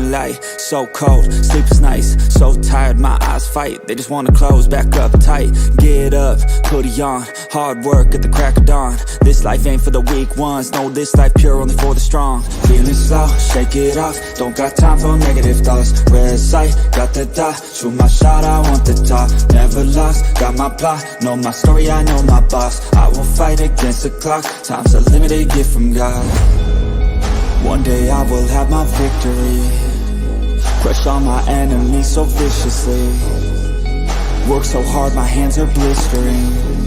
moonlight, so cold, sleep is nice. So tired, my eyes fight, they just wanna close back up tight. Get up, hoodie on, hard work at the crack of dawn. This life ain't for the weak ones, no, this life pure only for the strong. Feeling slow, shake it off, don't got time for negative thoughts. Red sight, got the dot, shoot my shot, I want the top. Never lost, got my plot, know my story, I know my boss. I will fight against the clock, time's a limited gift from God. One day I will have my victory, crush all my enemies so viciously. Work so hard, my hands are blistering.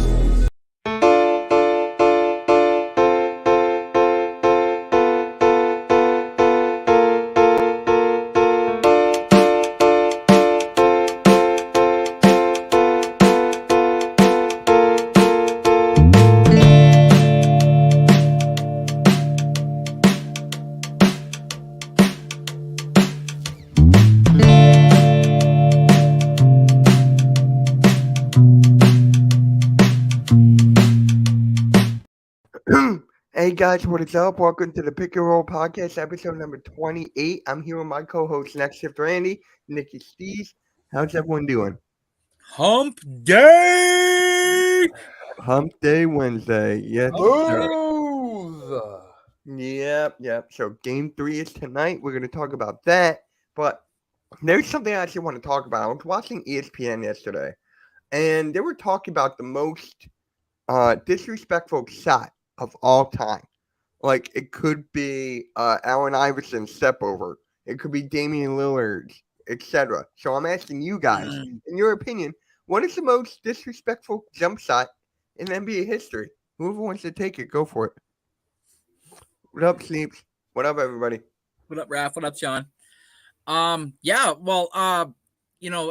Hey guys, what is up? Welcome to the Pick and Roll Podcast, episode number 28. I'm here with my co-host, Next Shift Randy, Nikki Stees. How's everyone doing? Hump Day! Hump Day Wednesday. Yes, sir. Smooth. Yep. So game 3 is tonight. We're going to talk about that. But there's something I actually want to talk about. I was watching ESPN yesterday, and they were talking about the most disrespectful shot of all time. Like, it could be Allen Iverson's step over. It could be Damian Lillard, etc. So I'm asking you guys, in your opinion, what is the most disrespectful jump shot in NBA history? Whoever wants to take it, go for it. What up, Sleeps? What up, everybody? What up, Raph? What up, Sean?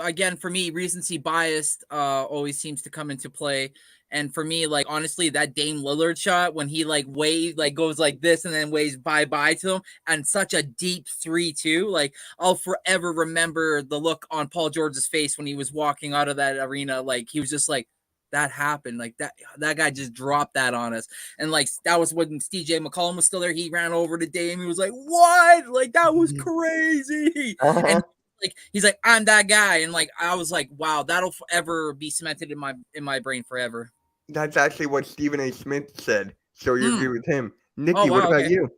Again, for me, recency bias always seems to come into play. And for me, like, honestly, that Dame Lillard shot when he like waves, like goes like this and then waves bye-bye to him, and such a deep 3-2. Like, I'll forever remember the look on Paul George's face when he was walking out of that arena. Like, he was just like, that happened. Like, that guy just dropped that on us. And like, that was when CJ McCollum was still there. He ran over to Dame. He was like, what? Like, that was crazy. And like, he's like, I'm that guy. And like, I was like, wow, that'll forever be cemented in my brain forever. That's actually what Stephen A. Smith said. So you agree with him. Nikki, what about you?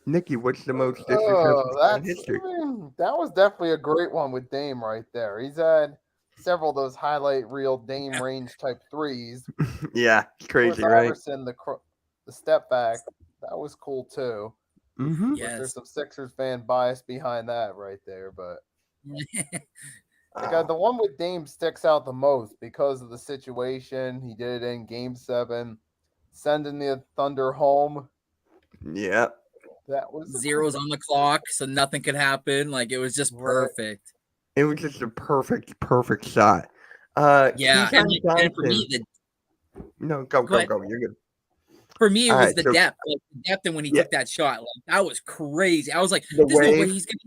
Nikki, what's the most disrespectful in history? That was definitely a great one with Dame right there. He's had several of those highlight reel Dame range type threes. Yeah, crazy, right? Iverson, the step back, that was cool too. Mm-hmm. Yes. There's some Sixers fan bias behind that right there, but the one with Dame sticks out the most because of the situation. He did it in Game 7, sending the Thunder home. Yeah. That was zeros on the clock, so nothing could happen. Like, it was just perfect. It was just a perfect shot. Yeah, and for me, go. You're good. For me, it was the depth. Like, the depth, and when he took that shot, like, that was crazy. I was like, there's no way he's gonna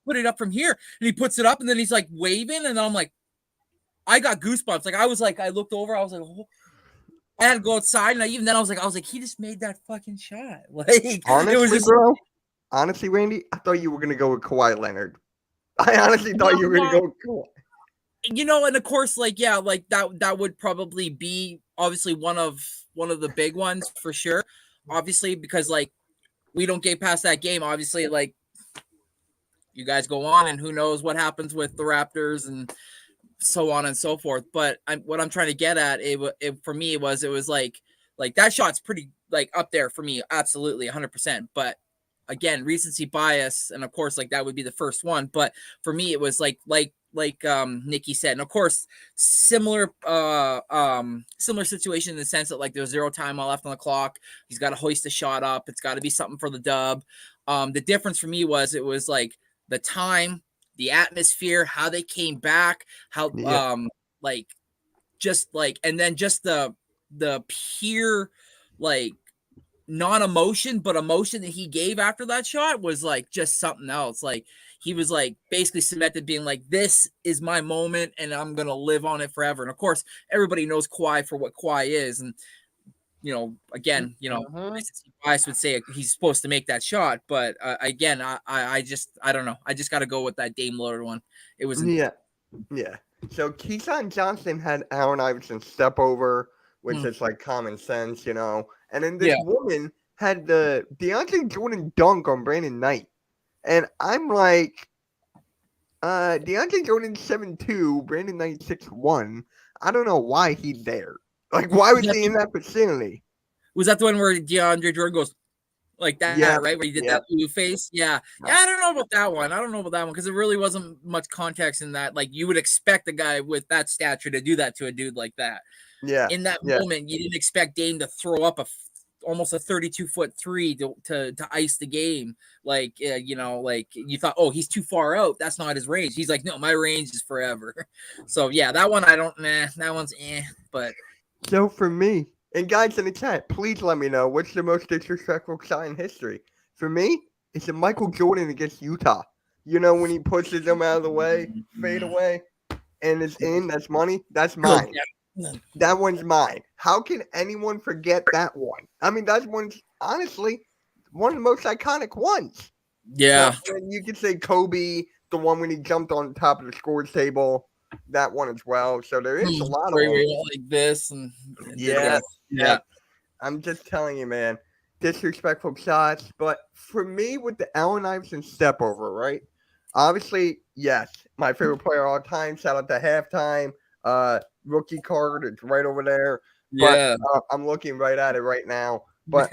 put it up from here. And he puts it up, and then he's like waving, and I'm like, I got goosebumps. Like, I looked over, I was like, oh. I had to go outside, and I was like, he just made that fucking shot. Like, honestly, it was just, bro. Honestly, Randy, I thought you were gonna go with Kawhi Leonard. I honestly thought you were gonna go with Kawhi. And of course, like, yeah, like that would probably be obviously one of the big ones for sure. Obviously, because like we don't get past that game. Obviously, like, you guys go on, and who knows what happens with the Raptors and so on and so forth. But what I'm trying to get at, for me, it was like that shot's pretty like up there for me, absolutely 100%. But again, recency bias, and of course, like, that would be the first one. But for me, it was like Nikki said, and of course, similar situation in the sense that, like, there's zero time left on the clock. He's got to hoist the shot up. It's got to be something for the dub. The difference for me was it was like the time, the atmosphere, how they came back, how like, just like, and then just the pure, like, non-emotion, but emotion that he gave after that shot was like just something else. Like, he was like basically cemented being like, this is my moment and I'm gonna live on it forever. And of course, everybody knows Kawhi for what Kawhi is, and again, recency bias would say he's supposed to make that shot, but again, I don't know. I just got to go with that Dame Lillard one. It was Yeah. So Keyshawn Johnson had Allen Iverson step over, which is like common sense, and then this woman had the DeAndre Jordan dunk on Brandon Knight, and I'm like, DeAndre Jordan 7'2", Brandon Knight 6'1". I don't know why he's there. Like, why was he in that vicinity? Was that the one where DeAndre Jordan goes like that, Yeah, right? Where he did that blue face? Yeah. I don't know about that one. Because it really wasn't much context in that. Like, you would expect a guy with that stature to do that to a dude like that. Yeah. In that moment, you didn't expect Dame to throw up almost a 32-foot three to ice the game. Like, like you thought, oh, he's too far out. That's not his range. He's like, no, my range is forever. So yeah, that one that one's but. So for me, and guys in the chat, please let me know what's the most disrespectful shot in history. For me, it's a Michael Jordan against Utah. When he pushes them out of the way, fade away, and it's in, that's money. That's mine. That one's mine. How can anyone forget that one? I mean, that one's honestly one of the most iconic ones. Yeah. So, you could say Kobe, the one when he jumped on top of the scores table, that one as well. So there is a lot of them. Like this. And yeah. I'm just telling you, man, disrespectful shots. But for me, with the Allen Iverson step over, right? Obviously, yes, my favorite player of all time. Shout out to Halftime. Rookie card, it's right over there. But I'm looking right at it right now. But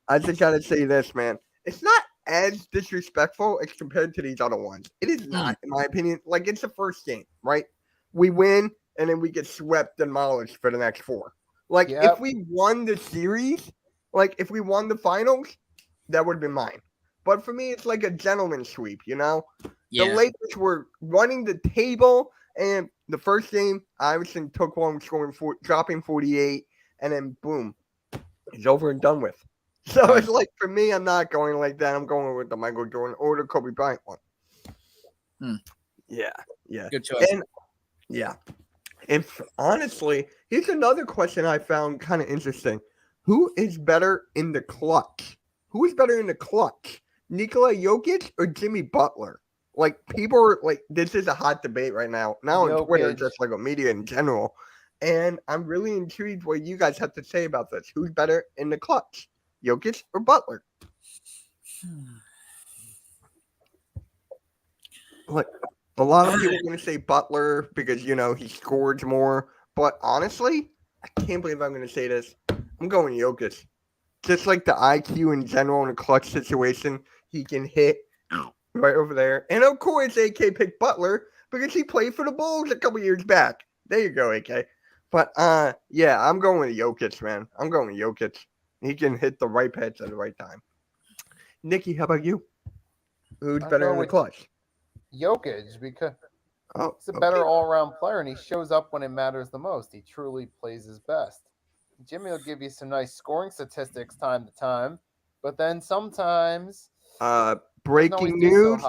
I just gotta say this, man. It's not as disrespectful as compared to these other ones. It is not, in my opinion. Like, it's the first game, right? We win, and then we get swept, demolished for the next 4. Like, if we won the series, like, if we won the finals, that would have been mine. But for me, it's like a gentleman's sweep, The Lakers were running the table, and the first game, Iverson took one, dropping 48, and then boom, it's over and done with. So it's like, for me, I'm not going like that. I'm going with the Michael Jordan or the Kobe Bryant one. Yeah. Good choice. And honestly, here's another question I found kind of interesting. Who is better in the clutch? Nikola Jokic or Jimmy Butler? Like, people are like, this is a hot debate right now. Now on Twitter, just like a media in general. And I'm really intrigued what you guys have to say about this. Who's better in the clutch? Jokic or Butler? Like, a lot of people are going to say Butler because, he scores more. But honestly, I can't believe I'm going to say this. I'm going Jokic. Just like the IQ in general in a clutch situation, he can hit right over there. And of course, AK picked Butler because he played for the Bulls a couple years back. There you go, AK. But, I'm going with Jokic, man. I'm going with Jokic. He can hit the right pitch at the right time. Nikki, how about you? Who's better in the clutch? Jokic, because he's a better all-around player, and he shows up when it matters the most. He truly plays his best. Jimmy will give you some nice scoring statistics time to time, but then sometimes breaking news,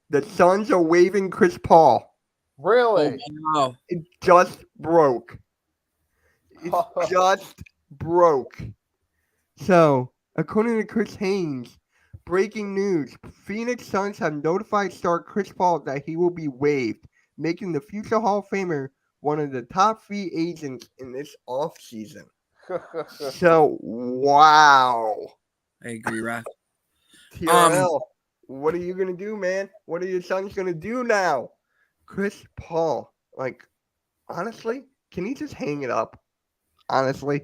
the Suns are waiving Chris Paul. Really? Oh, wow. It just broke. So, according to Chris Haynes, breaking news, Phoenix Suns have notified star Chris Paul that he will be waived, making the future Hall of Famer one of the top free agents in this offseason. So, wow. I agree, Raph. TRL, what are you going to do, man? What are your Suns going to do now? Chris Paul, like, honestly, can he just hang it up? Honestly.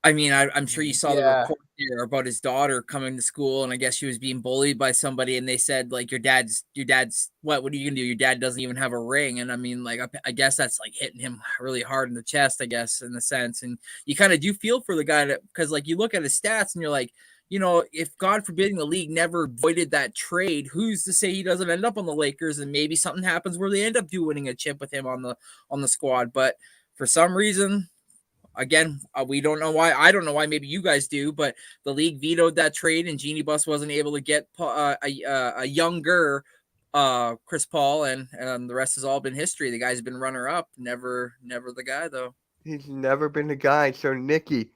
I mean, I'm sure you saw the report there about his daughter coming to school, and I guess she was being bullied by somebody, and they said, like, your dad's what are you gonna do? Your dad doesn't even have a ring. And I mean, like, I guess that's like hitting him really hard in the chest, I guess, in a sense. And you kind of do feel for the guy because, like, you look at his stats and you're like, if God forbid the league never voided that trade, who's to say he doesn't end up on the Lakers and maybe something happens where they end up winning a chip with him on the squad. But for some reason, again, we don't know why. I don't know why. Maybe you guys do, but the league vetoed that trade, and Jeanie Buss wasn't able to get a younger Chris Paul, and the rest has all been history. The guy's been runner up, never the guy though. He's never been the guy. So Nikki,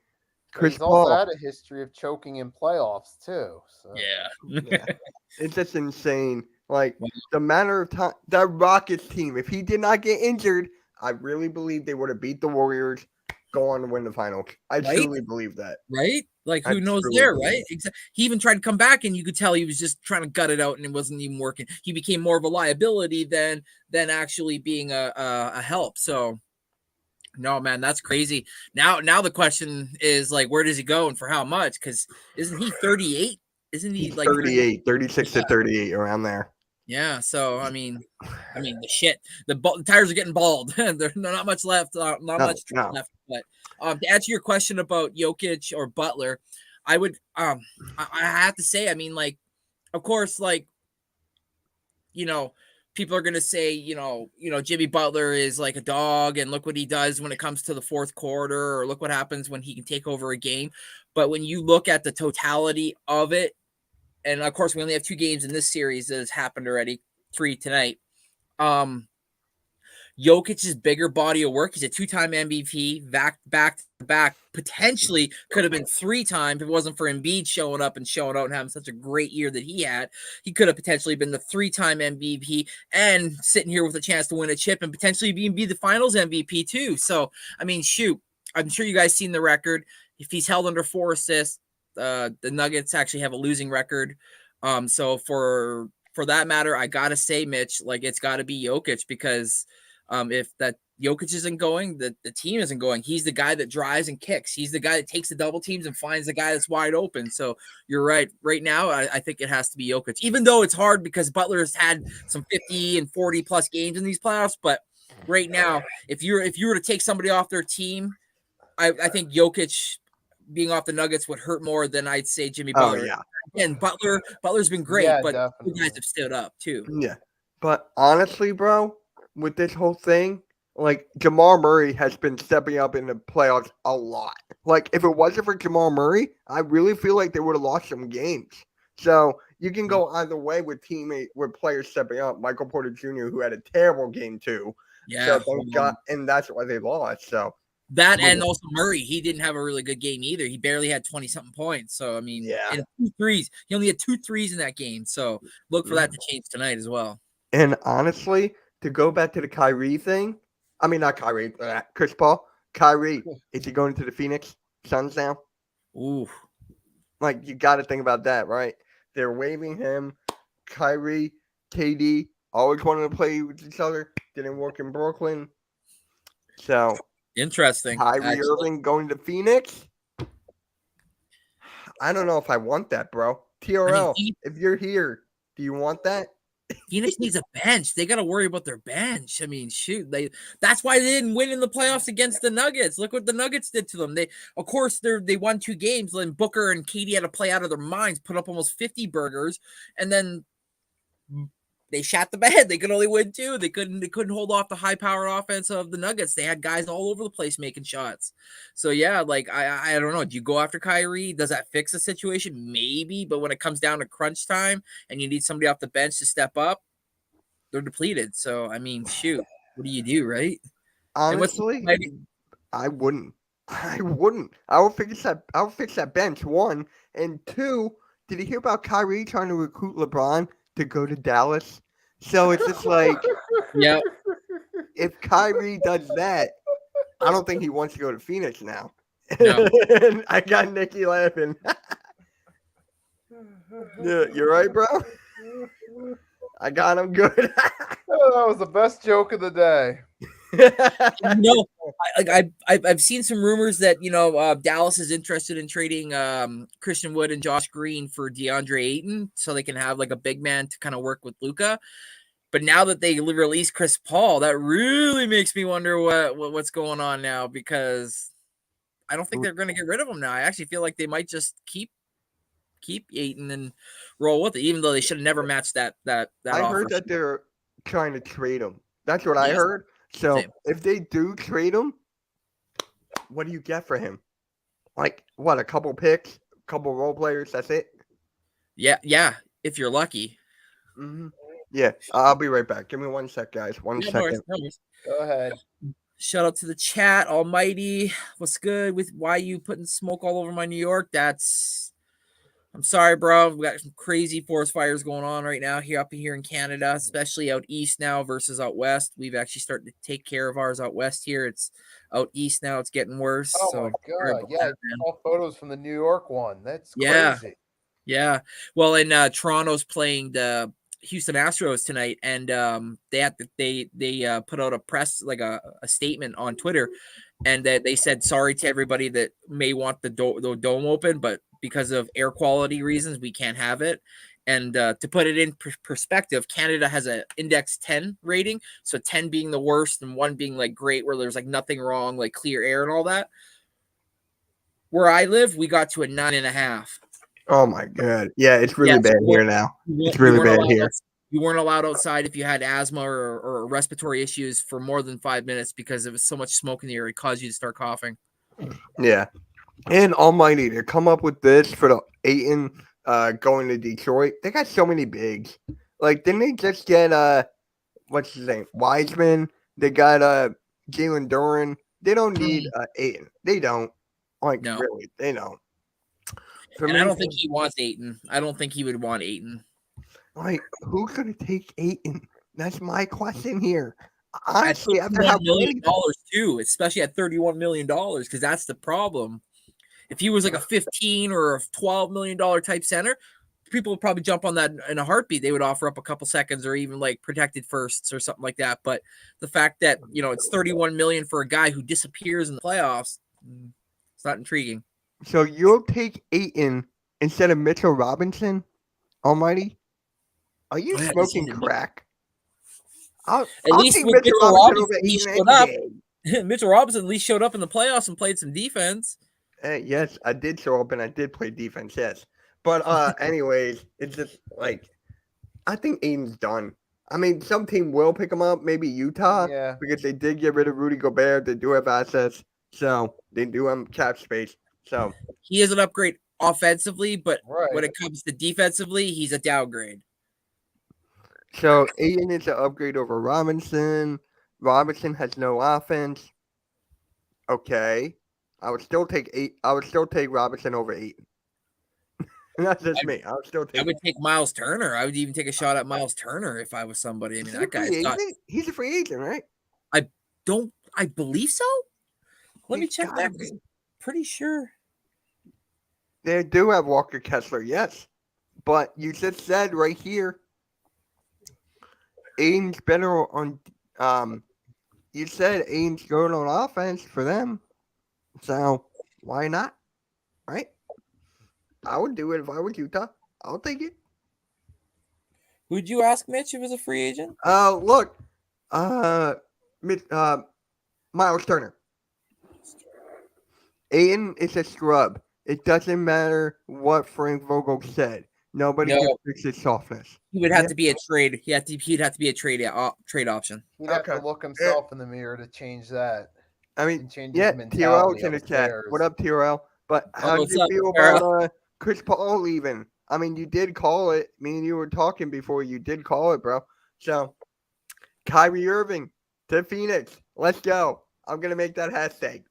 Chris He's also Paul. had a history of choking in playoffs too. So. Yeah. It's just insane. Like the matter of time, that Rockets team, if he did not get injured, I really believe they would have beat the Warriors, go on to win the finals. I truly believe that. Right? Like, who knows there, right? He even tried to come back, and you could tell he was just trying to gut it out, and it wasn't even working. He became more of a liability than actually being a help. So, no, man, that's crazy. Now the question is, like, where does he go and for how much? Because isn't he 38? Isn't he like 38, 36 to 38, around there? Yeah, so I mean, the shit. The tires are getting bald. There's not much left. Not much left. But to answer your question about Jokic or Butler, I would. I have to say, I mean, like, of course, like, people are gonna say, Jimmy Butler is like a dog, and look what he does when it comes to the fourth quarter, or look what happens when he can take over a game. But when you look at the totality of it. And of course, we only have 2 games in this series that has happened already, 3 tonight. Jokic's bigger body of work. He's a 2-time MVP, back to back. Potentially could have been 3 times if it wasn't for Embiid showing up and having such a great year that he had. He could have potentially been the 3-time MVP and sitting here with a chance to win a chip and potentially be the Finals MVP too. So, I mean, shoot, I'm sure you guys seen the record. If he's held under 4 assists, the Nuggets actually have a losing record. So for that matter, I gotta say, Mitch, like, it's got to be Jokic, because if that Jokic isn't going, the team isn't going. He's the guy that drives and kicks. He's the guy that takes the double teams and finds the guy that's wide open. So you're right. Right now, I think it has to be Jokic, even though it's hard because Butler has had some 50 and 40 plus games in these playoffs. But right now, if you were to take somebody off their team, I think Jokic being off the Nuggets would hurt more than I'd say Jimmy Butler. Oh, yeah. And Butler's been great, but you guys have stood up too. Yeah. But honestly, bro, with this whole thing, like, Jamal Murray has been stepping up in the playoffs a lot. Like, if it wasn't for Jamal Murray, I really feel like they would have lost some games. So you can go either way with players stepping up. Michael Porter Jr., who had a terrible game too. Yeah. So and that's why they lost. So that, and also Murray, he didn't have a really good game either. He barely had 20-something points. So, I mean, and 2 threes. He only had 2 threes in that game. So look for that to change tonight as well. And honestly, to go back to the Kyrie thing, I mean, not Kyrie, Chris Paul. Kyrie, is he going to the Phoenix Suns now? Ooh. Like, you got to think about that, right? They're waiving him. Kyrie, KD, always wanted to play with each other. Didn't work in Brooklyn. So interesting. Kyrie Irving going to Phoenix? I don't know if I want that, bro. TRL, if you're here, do you want that? Phoenix needs a bench. They got to worry about their bench. I mean, shoot, that's why they didn't win in the playoffs against the Nuggets. Look what the Nuggets did to them. They won 2 games, and Booker and KD had to play out of their minds, put up almost 50 burgers, and then they shat the bed. They could only win 2. They couldn't hold off the high-powered offense of the Nuggets. They had guys all over the place making shots. So yeah, like I don't know. Do you go after Kyrie? Does that fix the situation? Maybe, but when it comes down to crunch time and you need somebody off the bench to step up, they're depleted. So I mean, shoot, what do you do, right? Honestly, I wouldn't. I would fix that bench, 1, and 2. Did you hear about Kyrie trying to recruit LeBron to go to Dallas? So it's just like, yeah. If Kyrie does that, I don't think he wants to go to Phoenix now. No. I got Nikki laughing. Yeah, you're right, bro. I got him good. That was the best joke of the day. I've seen some rumors that Dallas is interested in trading Christian Wood and Josh Green for DeAndre Ayton, so they can have like a big man to kind of work with Luka. But now that they release Chris Paul, that really makes me wonder what's going on now, because I don't think they're going to get rid of him now. I actually feel like they might just keep Ayton and roll with it, even though they should have never matched that I offer. Heard that they're trying to trade him. That's what I heard. So if they do trade him, what do you get for him? Like, what, a couple picks, a couple role players, that's it? Yeah, if you're lucky. Mm-hmm. Yeah, I'll be right back. Give me 1 sec, guys. One second. Go ahead. Shout out to the chat. Almighty, what's good with why you putting smoke all over my New York? I'm sorry, bro. We got some crazy forest fires going on right now here in Canada, especially out east now versus out west. We've actually started to take care of ours out west here. It's out east now. It's getting worse. Oh so my god! Yeah, I saw photos from the New York one. That's crazy. Yeah. Well, in Toronto's playing the Houston Astros tonight, and they put out a press a statement on Twitter, and that they said sorry to everybody that may want the dome open, but because of air quality reasons, we can't have it. And to put it in perspective, Canada has an index 10 rating, so 10 being the worst and 1 being like great, where there's like nothing wrong, like clear air and all that. Where I live, we got to a 9.5. Oh my god! Yeah, it's really bad here now. It's really bad here. You weren't allowed outside if you had asthma or respiratory issues for more than 5 minutes because there was so much smoke in the air. It caused you to start coughing. Yeah, and Almighty to come up with this for the Ayton going to Detroit. They got so many bigs. Like, didn't they just get what's his name, Wiseman? They got Jalen Duren. They don't need Ayton. They don't. Like, no. Really, they don't. And I don't think he wants Ayton. I don't think he would want Ayton. Like, who's going to take Ayton? That's my question here. Honestly, after $1 million too, especially at $31 million, because that's the problem. If he was like a 15 or a $12 million type center, people would probably jump on that in a heartbeat. They would offer up a couple seconds or even like protected firsts or something like that. But the fact that, it's $31 million for a guy who disappears in the playoffs, it's not intriguing. So you'll take Ayton instead of Mitchell Robinson, Almighty? Are you smoking crack? At least with Mitchell Robinson, he showed up. Mitchell Robinson at least showed up in the playoffs and played some defense. Yes, I did show up and I did play defense, yes. But anyways, it's just like, I think Ayton's done. I mean, some team will pick him up, maybe Utah, because they did get rid of Rudy Gobert. They do have assets, so they do have cap space. So he is an upgrade offensively, but when it comes to defensively, he's a downgrade. So Ayton is an upgrade over Robinson. Robinson has no offense. Okay, I would still take Robinson over Ayton. Not just me. I would take Miles Turner. I would even take a shot at Miles Turner if I was somebody. I mean, that guy. He's a free agent, right? I believe so. Let me check that. Pretty sure they do have Walker Kessler, yes, but you just said right here, Ayton's better on. You said Ayton's good on offense for them, so why not? Right? I would do it if I was Utah. I'll take it. Who'd you ask Mitch if he was a free agent? Look, Miles Turner. Ayton is a scrub. It doesn't matter what Frank Vogel said. Nobody can fix his softness. He would have to be a trade. He'd have to be a trade option. He'd have to look himself in the mirror to change that. I mean, TRL's in the chat. What up, TRL? But how do you feel about Chris Paul leaving? I mean, you did call it. Me and you were talking before. You did call it, bro. So, Kyrie Irving to Phoenix. Let's go. I'm going to make that hashtag.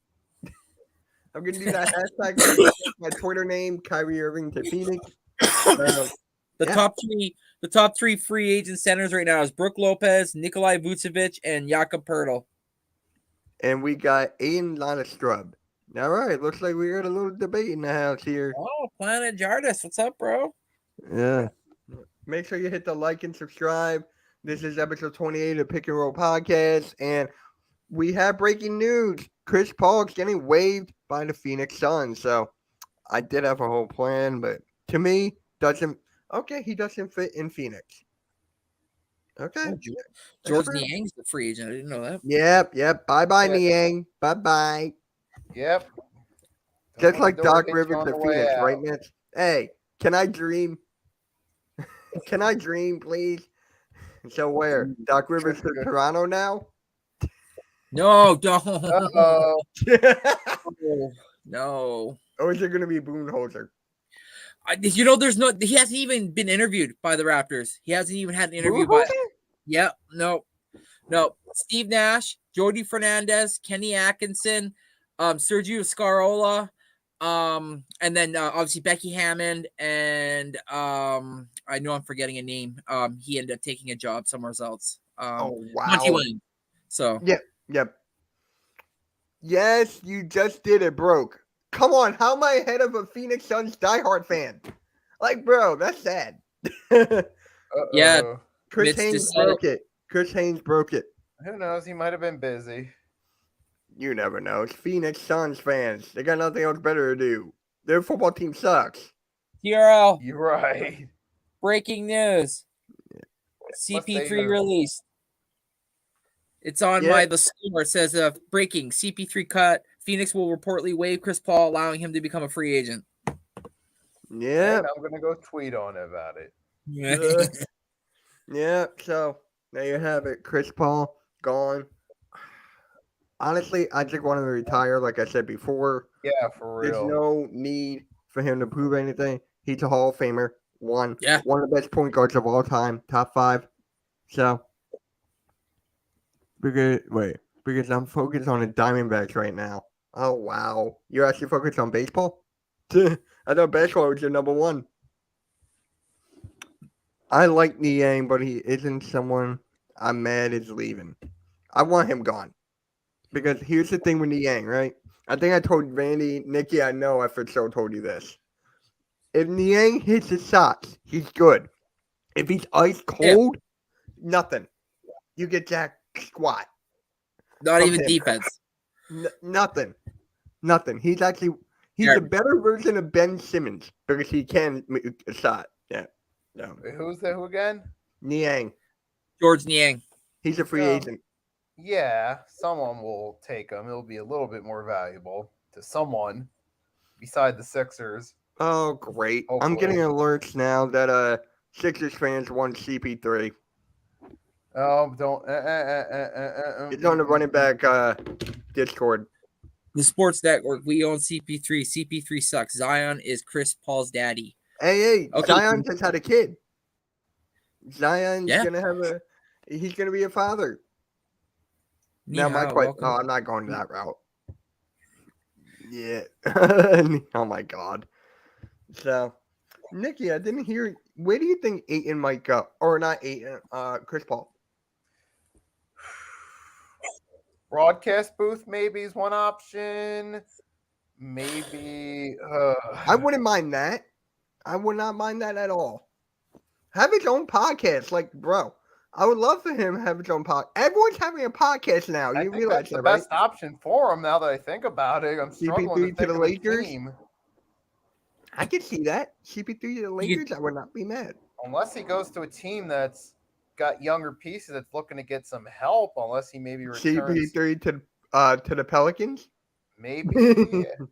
I'm going to do that hashtag. My Twitter name, Kyrie Irving to Phoenix. The top three free agent centers right now is Brook Lopez, Nikolai Vucevic, and Jakob Poeltl. And we got Ayton, not a scrub. All right, looks like we got a little debate in the house here. Oh, Planet Jardis, what's up, bro? Yeah. Make sure you hit the like and subscribe. This is episode 28 of Pick and Roll Podcast, and we have breaking news. Chris Paul is getting waived by the Phoenix Suns. So I did have a whole plan, but to me, he doesn't fit in Phoenix. Okay. George Niang's the free agent. I didn't know that. Yep. Bye-bye, Niang. Bye-bye. Yep. Just like Doc Rivers to Phoenix, right, Mitch? Hey, can I dream? Can I dream, please? So where? Doc Rivers to Toronto now? No, don't. No. Or is it going to be Budenholzer? He hasn't even been interviewed by the Raptors. He hasn't even had an interview by. Yeah, no. No, Steve Nash, Jody Fernandez, Kenny Atkinson, Sergio Scarola, and then obviously Becky Hammond, and I know I'm forgetting a name. He ended up taking a job somewhere else. Oh Monty wow. Williams. So Yep. Yes, you just did it, broke. Come on, how am I ahead of a Phoenix Suns diehard fan? Like, bro, that's sad. yeah, Chris Mitch Haynes just said broke it. Chris Haynes broke it. Who knows? He might have been busy. You never know. It's Phoenix Suns fans. They got nothing else better to do. Their football team sucks. TRL. You're right. Breaking news. CP3 released. It's on the score. It says breaking CP3 cut. Phoenix will reportedly waive Chris Paul, allowing him to become a free agent. Yeah. And I'm gonna go tweet on about it. Yeah. So there you have it. Chris Paul gone. Honestly, I just want him to retire, like I said before. Yeah, for real. There's no need for him to prove anything. He's a Hall of Famer. One of the best point guards of all time. Top 5. So, because I'm focused on the Diamondbacks right now. Oh, wow. You're actually focused on baseball? I thought baseball was your number 1. I like Niang, but he isn't someone I'm mad is leaving. I want him gone. Because here's the thing with Niang, right? I think I told Randy, Nikki, I know I for sure told you this. If Niang hits his shots, he's good. If he's ice cold, nothing. You get jack squat. Not even defense. Nothing. He's a better version of Ben Simmons because he can make a shot. Yeah. No. Who's that? Who again? Niang. George Niang. He's a free agent. Yeah, someone will take him. It'll be a little bit more valuable to someone beside the Sixers. Oh, great. Hopefully. I'm getting alerts now that Sixers fans want CP3. Oh, don't. It's on the running back Discord. The Sports Network. We own CP3. CP3 sucks. Zion is Chris Paul's daddy. Hey, okay. Zion just had a kid. Zion's he's gonna be a father. Now my question. No, I'm not going that route. Yeah. Oh my God. So, Nikki, I didn't hear. Where do you think Ayton might go? Or not Ayton? Chris Paul. Broadcast booth maybe is one option. Maybe. I wouldn't mind that. I would not mind that at all. Have his own podcast, like, bro. I would love for him to have his own podcast. Everyone's having a podcast now. You realize that's the best option for him now that I think about it. I'm struggling to the Lakers. I could see that. CP3 to the Lakers, I would not be mad. Unless he goes to a team that's got younger pieces that's looking to get some help, unless he maybe returns. CP3 to the Pelicans? Maybe. Yeah.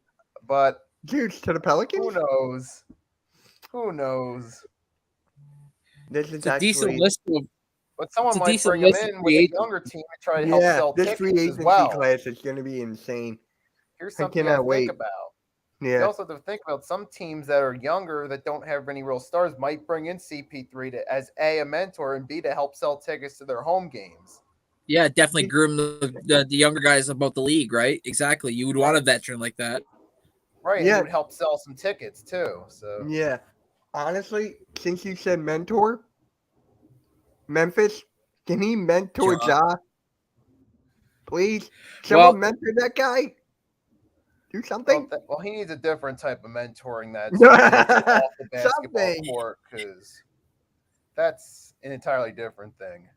But dude, to the Pelicans? Who knows? This is a decent list of. But someone might bring him in with a younger team and try to help sell tickets free agency class is going to be insane. Here's something to think about. Yeah. You also have to think about some teams that are younger that don't have any real stars might bring in CP3 as a mentor and B to help sell tickets to their home games. Yeah, definitely groom the younger guys about the league, right? Exactly. You would want a veteran like that. Right. Yeah. It would help sell some tickets too. So yeah. Honestly, since you said mentor, Memphis, can he mentor Ja? Please? Someone mentor that guy? Do something? Well, he needs a different type of mentoring that's off the basketball court because that's an entirely different thing.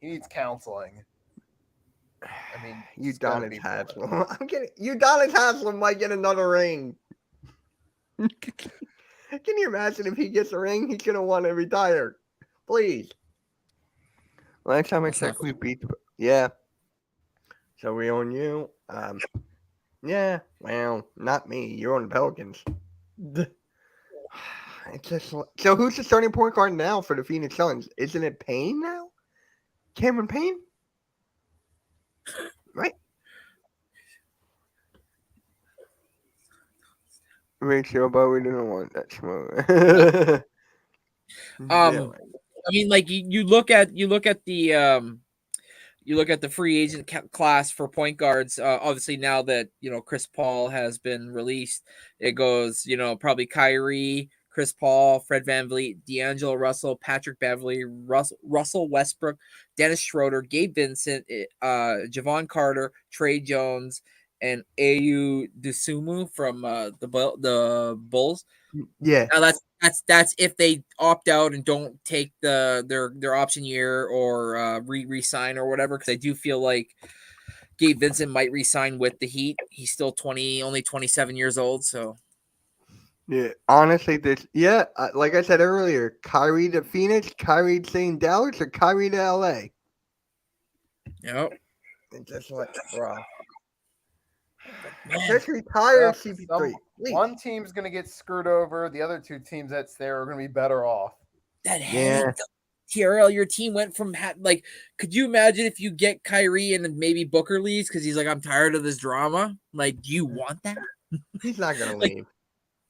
He needs counseling. I mean, Udonis Haslem. I'm kidding. Udonis Haslem might get another ring. Can you imagine if he gets a ring? He's going to want to retire. Please. Last time I checked, we beat the... Yeah. So we own you. Yeah. Well, not me. You're on the Pelicans. It's just... So who's the starting point guard now for the Phoenix Suns? Isn't it Payne now? Cameron Payne? Right? Make sure, but we didn't want that smoke. I mean, like you look at the you look at the free agent class for point guards. Obviously, now that Chris Paul has been released, it goes probably Kyrie, Chris Paul, Fred VanVleet, D'Angelo Russell, Patrick Beverley, Russell Westbrook, Dennis Schroeder, Gabe Vincent, Javon Carter, Trey Jones, and Ayu Dosunmu from the Bulls. Yeah. Now that's if they opt out and don't take their option year or re-sign or whatever. Because I do feel like Gabe Vincent might re-sign with the Heat. He's still only 27 years old. So yeah, honestly, like I said earlier, Kyrie to Phoenix, Kyrie to Dallas, or Kyrie to LA. Yep. It's just like, bro. Just retire CP3. One team's going to get screwed over. The other two teams that's there are going to be better off. That headache, TRL, your team went from could you imagine if you get Kyrie and maybe Booker leaves because he's like, I'm tired of this drama? Like, do you want that? He's not going to leave.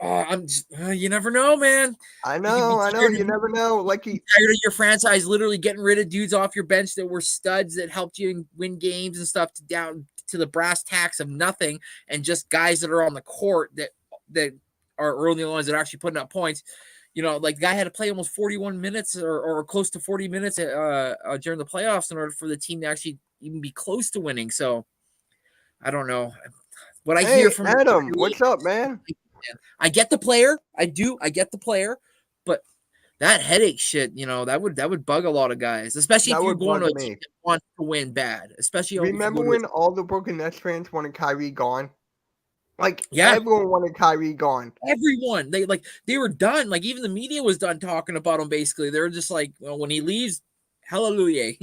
I'm just, you never know, man. I know. You never know. Like tired of your franchise literally getting rid of dudes off your bench that were studs that helped you win games and stuff down to the brass tacks of nothing, and just guys that are on the court that are only the ones that are actually putting up points. Like the guy had to play almost 41 minutes or close to 40 minutes during the playoffs in order for the team to actually even be close to winning. So I don't know what I hear from Adam. What's up, man? I get the player. I get the player, but that headache shit, that would bug a lot of guys, especially if you're going to a team that wants to win bad. Especially remember when all the Brooklyn Nets fans wanted Kyrie gone? Everyone wanted Kyrie gone. Everyone, they were done. Like even the media was done talking about him. Basically, they were just like, well, when he leaves, hallelujah.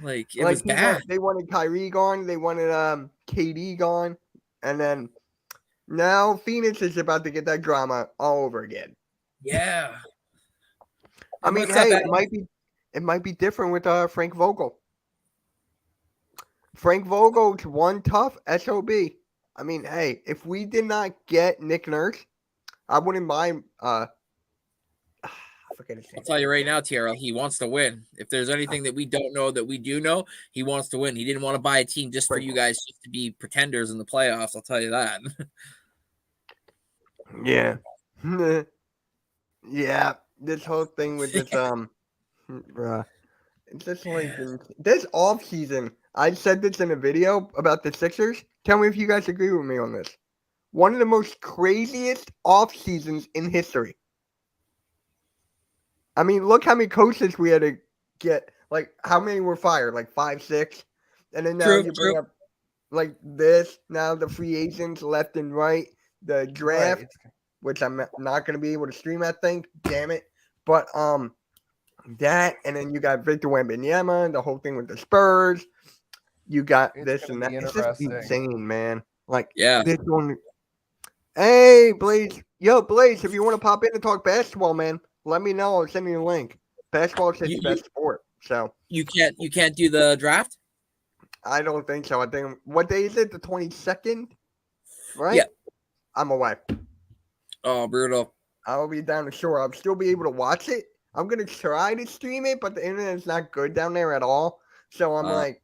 It was bad. They wanted Kyrie gone. They wanted KD gone, and then now Phoenix is about to get that drama all over again. Yeah. I mean, it might be different with Frank Vogel. Frank Vogel's one tough SOB. I mean, hey, if we did not get Nick Nurse, I wouldn't mind. I forget his name. I'll tell you right now, TRL, he wants to win. If there's anything that we don't know that we do know, he wants to win. He didn't want to buy a team just for you guys just to be pretenders in the playoffs. I'll tell you that. Yeah. Yeah. This whole thing with this it's just like this off season. I said this in a video about the Sixers. Tell me if you guys agree with me on this. One of the most craziest off seasons in history. I mean, look how many coaches we had to get. Like, how many were fired? Like 5, 6? And then now you bring up like this. Now the free agents left and right. The draft, which I'm not going to be able to stream, I think. Damn it. But that, and then you got Victor Wembanyama, the whole thing with the Spurs. You got this and that. It's just insane, man. Like, this one. Hey, Blaze. Yo, Blaze, if you want to pop in and talk basketball, man, let me know. I'll send you a link. Basketball is the best sport. So you can't do the draft? I don't think so. I think what day is it? The 22nd? Right? Yeah. I'm away. Oh, brutal. I'll be down the shore. I'll still be able to watch it. I'm gonna try to stream it, but the internet's not good down there at all. So I'm like,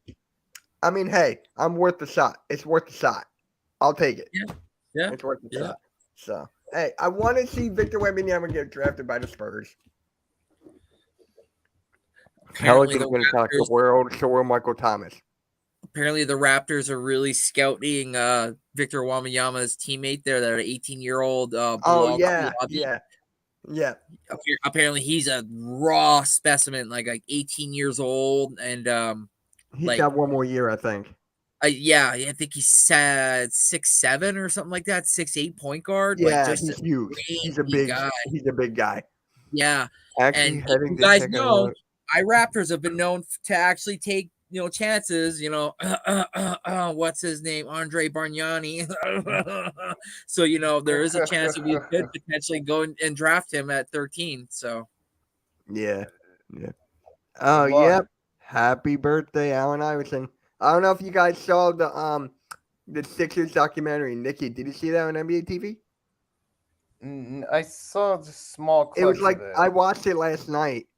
I mean, hey, I'm worth the shot. It's worth the shot. I'll take it. Yeah. It's worth the shot. So hey, I want to see Victor Wembanyama get drafted by the Spurs. Pelicans going to talk the world. So will Michael Thomas. Apparently, the Raptors are really scouting Victor Wembanyama's teammate there, that 18-year-old. Yeah. Apparently, he's a raw specimen, like 18 years old, and he's got one more year, I think. I think he's 6'7" or something like that, 6'8" point guard. Yeah, he's huge. He's a big guy. He's a big guy. Yeah, actually, and you guys know, my Raptors have been known to actually take chances. What's his name? Andre Bargnani. So there is a chance that we could potentially go and draft him at 13. So yeah. Oh yep. Happy birthday, Allen Iverson. I don't know if you guys saw the Sixers documentary. Nikki, did you see that on NBA TV? I saw just small clips. It was like I watched it last night,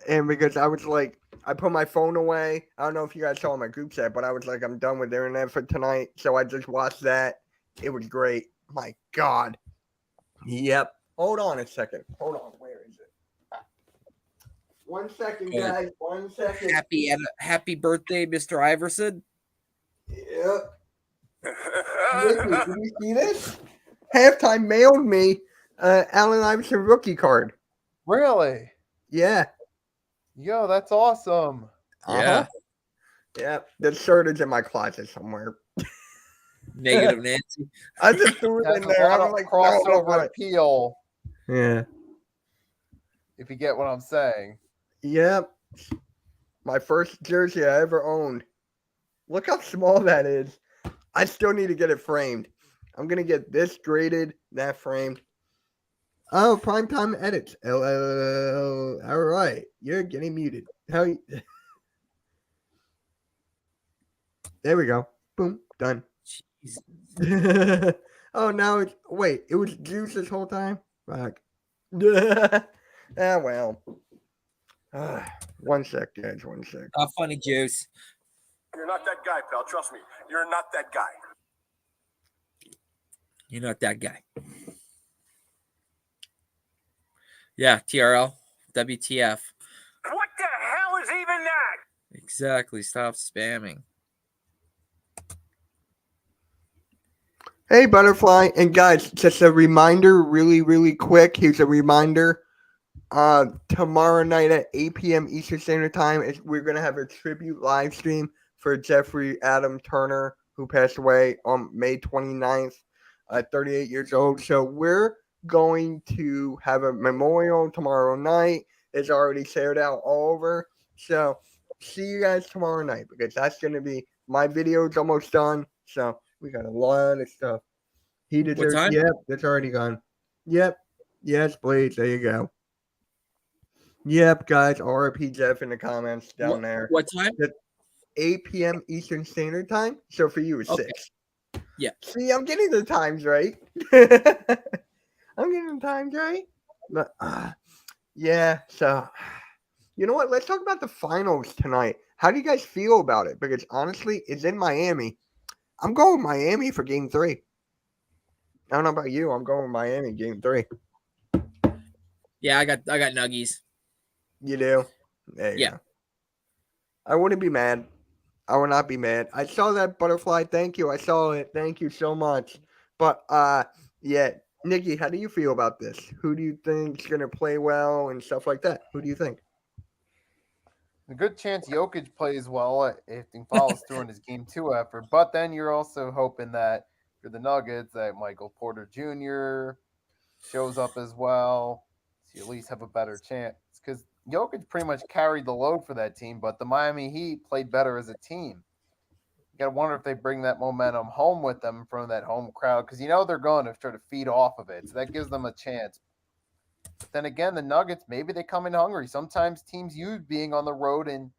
and because I was like, I put my phone away. I don't know if you guys saw my group chat, but I was like, I'm done with internet for tonight. So I just watched that. It was great. My God. Yep. Hold on a second. Hold on. Where is it? 1 second, guys. 1 second. Happy birthday, Mr. Iverson. Yep. Did you see this? Halftime mailed me Allen Iverson rookie card. Really? Yeah. Yo, that's awesome. Yeah. Yeah. The shirt is in my closet somewhere. Negative Nancy. I just threw it in there. I I'm don't like, crossover appeal. Yeah. If you get what I'm saying. Yep. My first jersey I ever owned. Look how small that is. I still need to get it framed. I'm going to get this graded, that framed. Oh, primetime edits. All right. You're getting muted. How? There we go. Boom. Done. Oh, now it's... Wait, it was Juice this whole time? Fuck. Well. 1 sec, guys. 1 sec. Funny Juice. You're not that guy, pal. Trust me. You're not that guy. You're not that guy. Yeah, TRL. WTF. What the hell is even that? Exactly. Stop spamming. Hey, Butterfly. And guys, just a reminder, really, really quick. Here's a reminder. Tomorrow night at 8 p.m. Eastern Standard Time, we're going to have a tribute live stream for Jeffrey Adam Turner, who passed away on May 29th, 38 years old. So we're going to have a memorial tomorrow night. It's already shared out all over. So see you guys tomorrow night, because that's going to be, my video's almost done. So we got a lot of stuff. He deserves. Yep, that's already gone. Yep. Yes, please. There you go. Yep, guys. RIP Jeff in the comments down there. What time? 8 p.m. Eastern Standard Time. So for you, it's 6. Yeah. See, I'm getting the times right. I'm getting the times right. But, yeah, so, you know what? Let's talk about the finals tonight. How do you guys feel about it? Because, honestly, it's in Miami. I'm going with Miami for Game 3. I don't know about you. I'm going with Miami Game 3. Yeah, I got Nuggies. You do? There you go. I wouldn't be mad. I would not be mad. I saw that, Butterfly. Thank you. I saw it. Thank you so much. But, yeah, Nikki, how do you feel about this? Who do you think is going to play well and stuff like that? Who do you think? A good chance Jokic plays well if he follows through in his Game 2 effort. But then you're also hoping that for the Nuggets that Michael Porter Jr. shows up as well. So you at least have a better chance. Because Jokic pretty much carried the load for that team, but the Miami Heat played better as a team. You got to wonder if they bring that momentum home with them from that home crowd, because you know they're going to try to feed off of it. So that gives them a chance. But then again, the Nuggets, maybe they come in hungry. Sometimes teams use being on the road and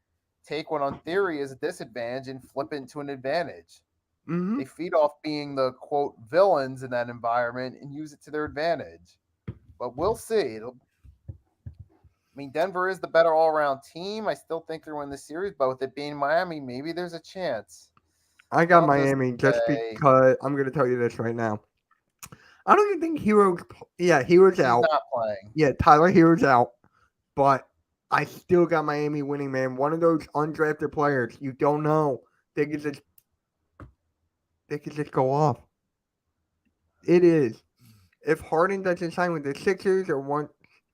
take what on theory is a disadvantage and flip it into an advantage. Mm-hmm. They feed off being the, quote, villains in that environment and use it to their advantage. But we'll see. I mean, Denver is the better all-around team. I still think they're winning the series, but with it being Miami, maybe there's a chance. I got Miami just because I'm going to tell you this right now. I don't even think Hero's out. He's not playing. Yeah, Tyler Hero's out, but I still got Miami winning, man. One of those undrafted players, you don't know. They could just go off. It is. If Harden doesn't sign with the Sixers or want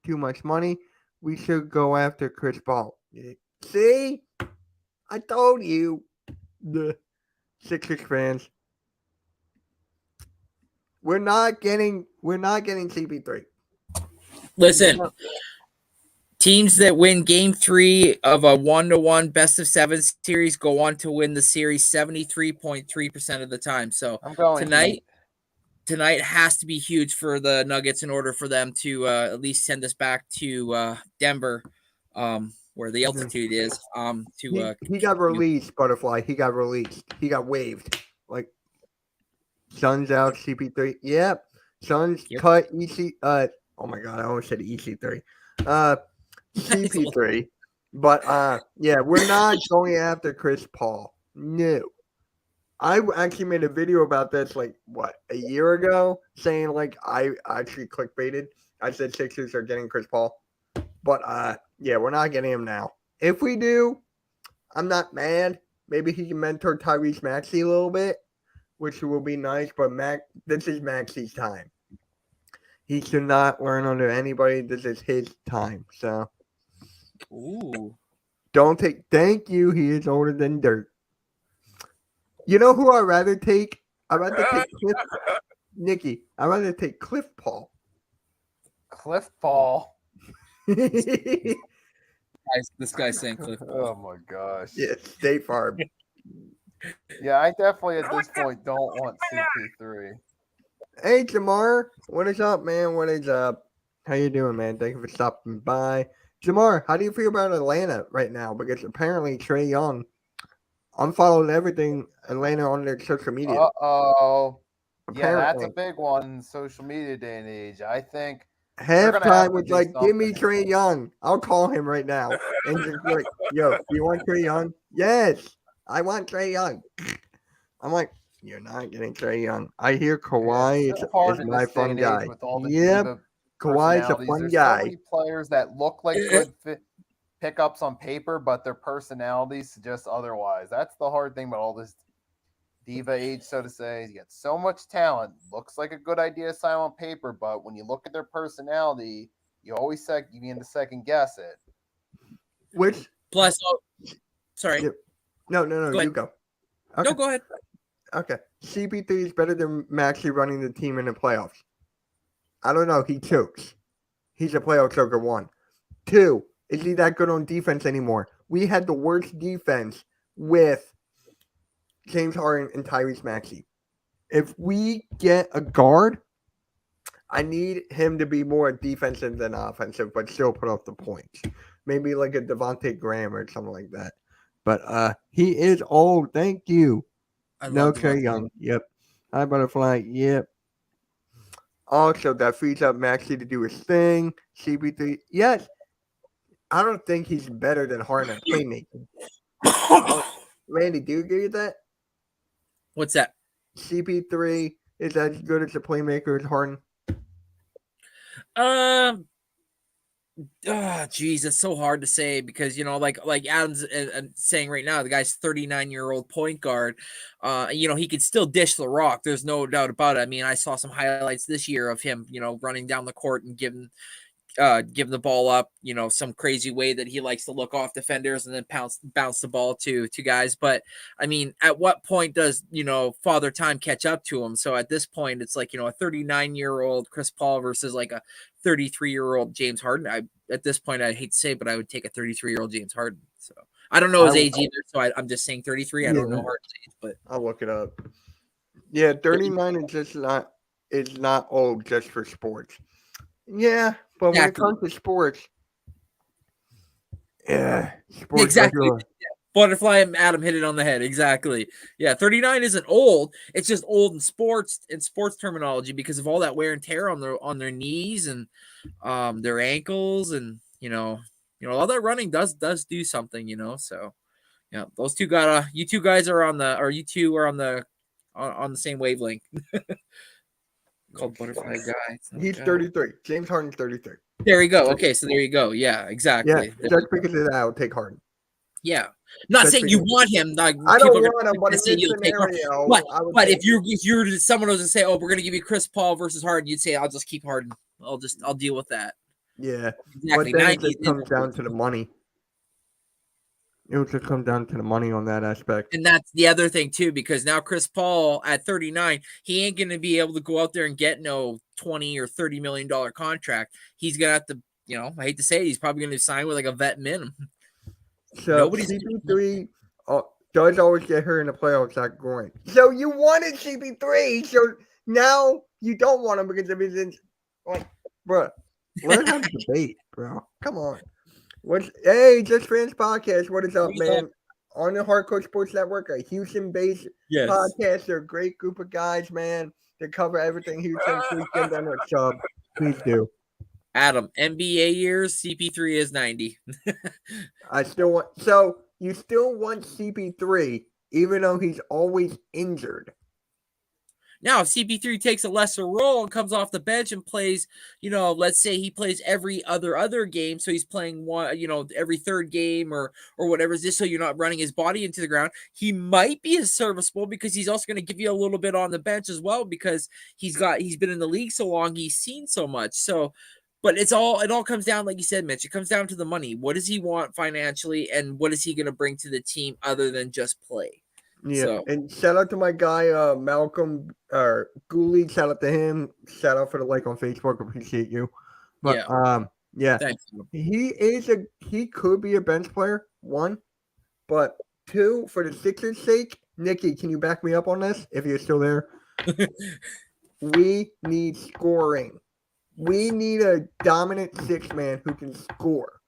too much money, we should go after Chris Paul. See? I told you. The Sixers fans. We're not getting CP3. Listen, teams that win Game 3 of a 1-1 best-of-7 series go on to win the series 73.3% of the time. So I'm going tonight has to be huge for the Nuggets in order for them to at least send us back to Denver, where the altitude is. He got released, Butterfly. He got released. He got waived. Like, Suns out, CP3. Yep. Suns cut EC. Oh my God, I almost said EC3. CP3. But yeah, we're not going after Chris Paul. No. I actually made a video about this like a year ago, saying like I actually clickbaited. I said Sixers are getting Chris Paul. But yeah, we're not getting him now. If we do, I'm not mad. Maybe he can mentor Tyrese Maxey a little bit, which will be nice. But this is Maxey's time. He should not learn under anybody. This is his time. So, Ooh. Thank you. He is older than dirt. You know who I'd rather take? I'd rather take Cliff. Nikki, I'd rather take Cliff Paul. Cliff Paul. This guy's saying Cliff Paul. Oh my gosh. Yeah, State Farm. Yeah, I definitely at this point don't want CP3. Hey, Jamar. What is up, man? What is up? How you doing, man? Thank you for stopping by. Jamar, how do you feel about Atlanta right now? Because apparently Trae Young unfollowed everything Atlanta on their social media. Uh-oh. Apparently. Yeah, that's a big one in social media day and age. I think halftime was like, give me Trae Young. I'll call him right now. And just like, yo, you want Trae Young? Yes, I want Trae Young. I'm like, you're not getting Trae Young. I hear Kawhi is my fun guy. Yep, Kawhi's a fun guy. So many players that look like good pickups on paper, but their personalities suggest otherwise. That's the hard thing about all this diva age, so to say. You get so much talent, looks like a good idea to sign on paper, but when you look at their personality, you always begin to second guess it. Which plus, sorry. No, you go. Okay. No, go ahead. Okay. CP3 is better than Maxey running the team in the playoffs. I don't know. He chokes. He's a playoff choker, 1. 2, is he that good on defense anymore? We had the worst defense with James Harden and Tyrese Maxey. If we get a guard, I need him to be more defensive than offensive, but still put up the points. Maybe like a Devontae Graham or something like that. But he is old. Thank you. No Trae Young. Yep. Hi, Butterfly. Yep. Also, that frees up Maxey to do his thing. CP3. Yes. I don't think he's better than Harden at playmaking. Randy, do you agree with that? What's that? CP3 is as good as a playmaker as Harden. Geez, it's so hard to say because like Adam's saying right now, the guy's 39-year-old point guard. He could still dish the rock. There's no doubt about it. I mean, I saw some highlights this year of him, running down the court and giving the ball up, some crazy way that he likes to look off defenders and then bounce the ball to guys. But I mean, at what point does, father time catch up to him? So at this point, it's like, a 39-year-old Chris Paul versus like a 33-year-old James Harden. At this point, I hate to say it, but I would take a 33-year-old James Harden. So I don't know his age either. So I'm just saying 33. I don't know Harden's age, but I'll look it up. Yeah. 39 is not old just for sports. Yeah. But when it comes to sports, sports exactly. Butterfly and Adam hit it on the head. Exactly. Yeah, 39 isn't old. It's just old in sports terminology because of all that wear and tear on their knees and their ankles and all that running does do something. So yeah, those two you two guys are on the same wavelength. Called Butterfly Guy. He's 33. James Harden's 33. There you go. Okay, so there you go. Yeah, exactly. Yeah, just because of that, I would take Harden. Yeah, not saying you want him. Like, I don't want him, but in this scenario, but if you're someone who's to say, "Oh, we're going to give you Chris Paul versus Harden," you'd say, "I'll just keep Harden. I'll deal with that." Yeah, exactly. But then it just comes down to the money. It would just come down to the money on that aspect. And that's the other thing, too, because now Chris Paul at 39, he ain't going to be able to go out there and get no $20 or $30 million contract. He's going to have to, I hate to say it, he's probably going to sign with like a vet minimum. So CP3 does always get hurt in the playoffs, like going. So you wanted CP3, so now you don't want him because of his like, bro. Learn how to debate, bro. Come on. Hey, Just Fans Podcast. What is up, man? On the Hardcore Sports Network, a Houston-based podcast. They're a great group of guys, man. They cover everything Houston. Please send them a sub. Please do. Adam, NBA years, CP3 is 90. I still want. So you still want CP3, even though he's always injured. Now, if CP3 takes a lesser role and comes off the bench and plays, let's say he plays every other game, so he's playing one, every third game or whatever, just so you're not running his body into the ground. He might be as serviceable because he's also going to give you a little bit on the bench as well because he's been in the league so long, he's seen so much. So, but it all comes down, like you said, Mitch. It comes down to the money. What does he want financially, and what is he going to bring to the team other than just play? Yeah, So. And shout out to my guy Malcolm Gooley. Shout out to him. Shout out for the like on Facebook. Appreciate you. But yeah, Thanks. He could be a bench player. One, but two, for the Sixers' sake, Nikki, can you back me up on this if you're still there? We need scoring. We need a dominant six-man who can score.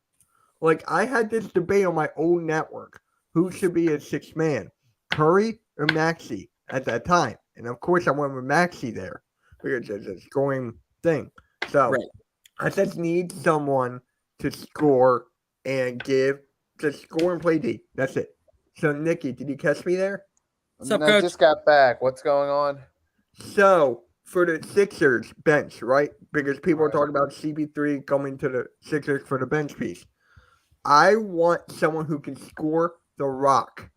Like, I had this debate on my old network. Who should be a six-man? Curry or Maxey at that time? And, of course, I went with Maxey there because it's a scoring thing. So, right. I just need someone to score and score and play D. That's it. So, Nikki, did you catch me there? What's up, I Coach? just got back. What's going on? So, for the Sixers bench, right? Because people are talking about CP3 coming to the Sixers for the bench piece. I want someone who can score the rock.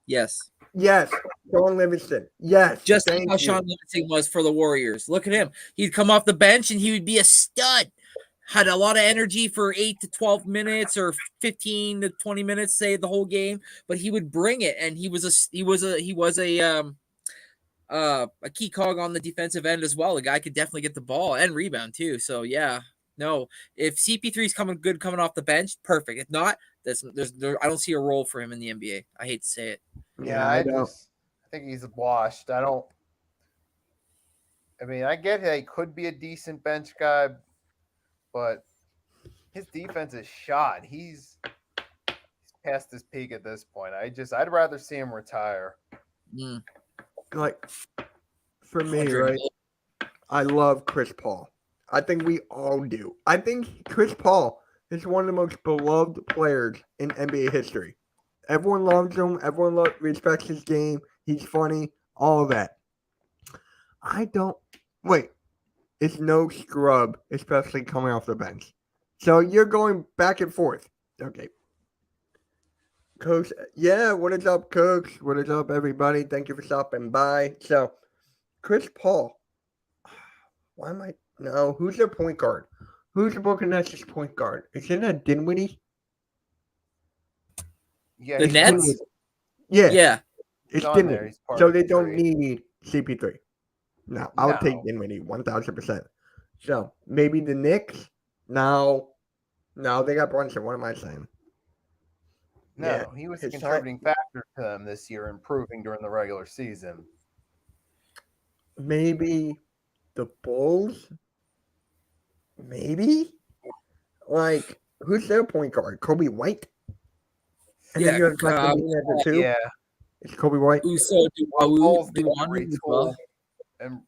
Yes. Yes. Shaun Livingston. Yes. Just like how Shaun Livingston was for the Warriors. Look at him. He'd come off the bench and he would be a stud. Had a lot of energy for 8 to 12 minutes or 15 to 20 minutes, say the whole game, but he would bring it. And he was a key cog on the defensive end as well. The guy could definitely get the ball and rebound too. So yeah, no, if CP3 is coming off the bench, perfect. If not, I don't see a role for him in the NBA. I hate to say it. Yeah, I think he's washed. I get he could be a decent bench guy, but his defense is shot. He's past his peak at this point. I'd rather see him retire. Like, for me, right? I love Chris Paul. I think we all do. I think Chris Paul is one of the most beloved players in NBA history. Everyone loves him. Everyone respects his game. He's funny. All of that. It's no scrub, especially coming off the bench. So you're going back and forth. Okay. Coach, yeah, what is up, Coach? What is up, everybody? Thank you for stopping by. So, Chris Paul. Who's their point guard? Who's the Brooklyn Nets' point guard? Isn't that Dinwiddie? Yeah, the Nets? Yeah. It's on Dinwiddie. there. He's part So of they the don't three. need CP3. No, I would take Dinwiddie 1,000%. So, maybe the Knicks? No, they got Brunson. What am I saying? No, Yeah, he was a his contributing factor to them this year, improving during the regular season. Maybe the Bulls? Maybe? Like, who's their point guard? Kobe White? And then you have the two? Yeah. It's Kobe White? Uso, Bulls do need to retool. And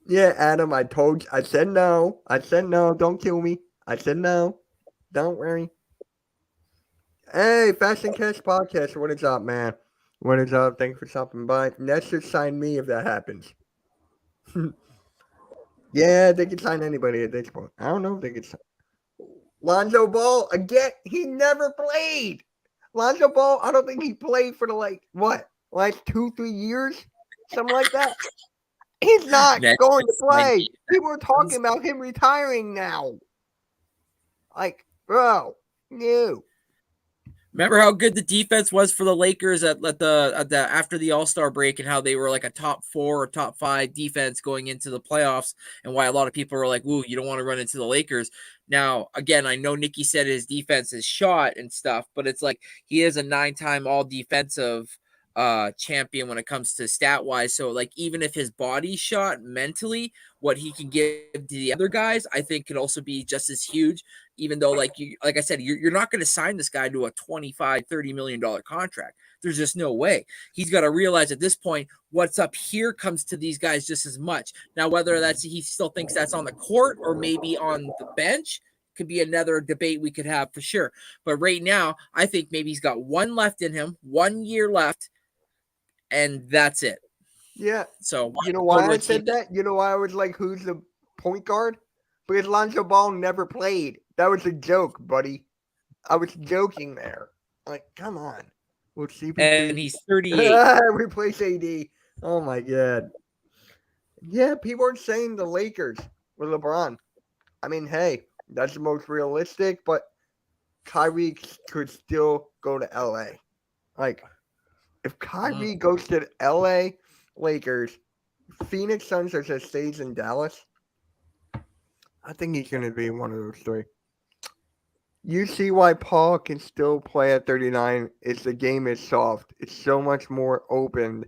Yeah, Adam, I said no. Don't kill me. I said no. Don't worry. Hey, Fast and Cash Podcast. What is up, man? What is up? Thanks for stopping by. Nets should sign me if that happens. Yeah, they can sign anybody at this point. I don't know if they can sign. Lonzo Ball, again, he never played. Lonzo Ball, I don't think he played for the, last 2-3 years? Something like that. He's not going to play. People are talking about him retiring now. Like, bro, no. Remember how good the defense was for the Lakers at the after the All-Star break and how they were like a top 4 or top 5 defense going into the playoffs and why a lot of people were like, "Ooh, you don't want to run into the Lakers." Now, again, I know Nikki said his defense is shot and stuff, but it's like he is a 9-time all-defensive champion when it comes to stat-wise. So, like, even if his body's shot mentally, what he can give to the other guys, I think could also be just as huge. even though like I said, you're not going to sign this guy to a $25-30 million contract. There's just no way. He's got to realize at this point, what's up here comes to these guys just as much. Now, whether that's he still thinks that's on the court or maybe on the bench could be another debate we could have for sure. But right now, I think maybe he's got one left in him, 1 year left, and that's it. Yeah. So you know why I said that? You know why I was like, who's the point guard? Because Lonzo Ball never played. That was a joke, buddy. I was joking there. Like, come on. We'll see. And he's 38. Replace AD. Oh my god. Yeah, people are saying the Lakers with LeBron. I mean, hey, that's the most realistic, but Kyrie could still go to LA. Like, if Kyrie goes to the LA Lakers, Phoenix Suns or just stays in Dallas, I think he's going to be one of those three. You see why Paul can still play at 39 is the game is soft. It's so much more open.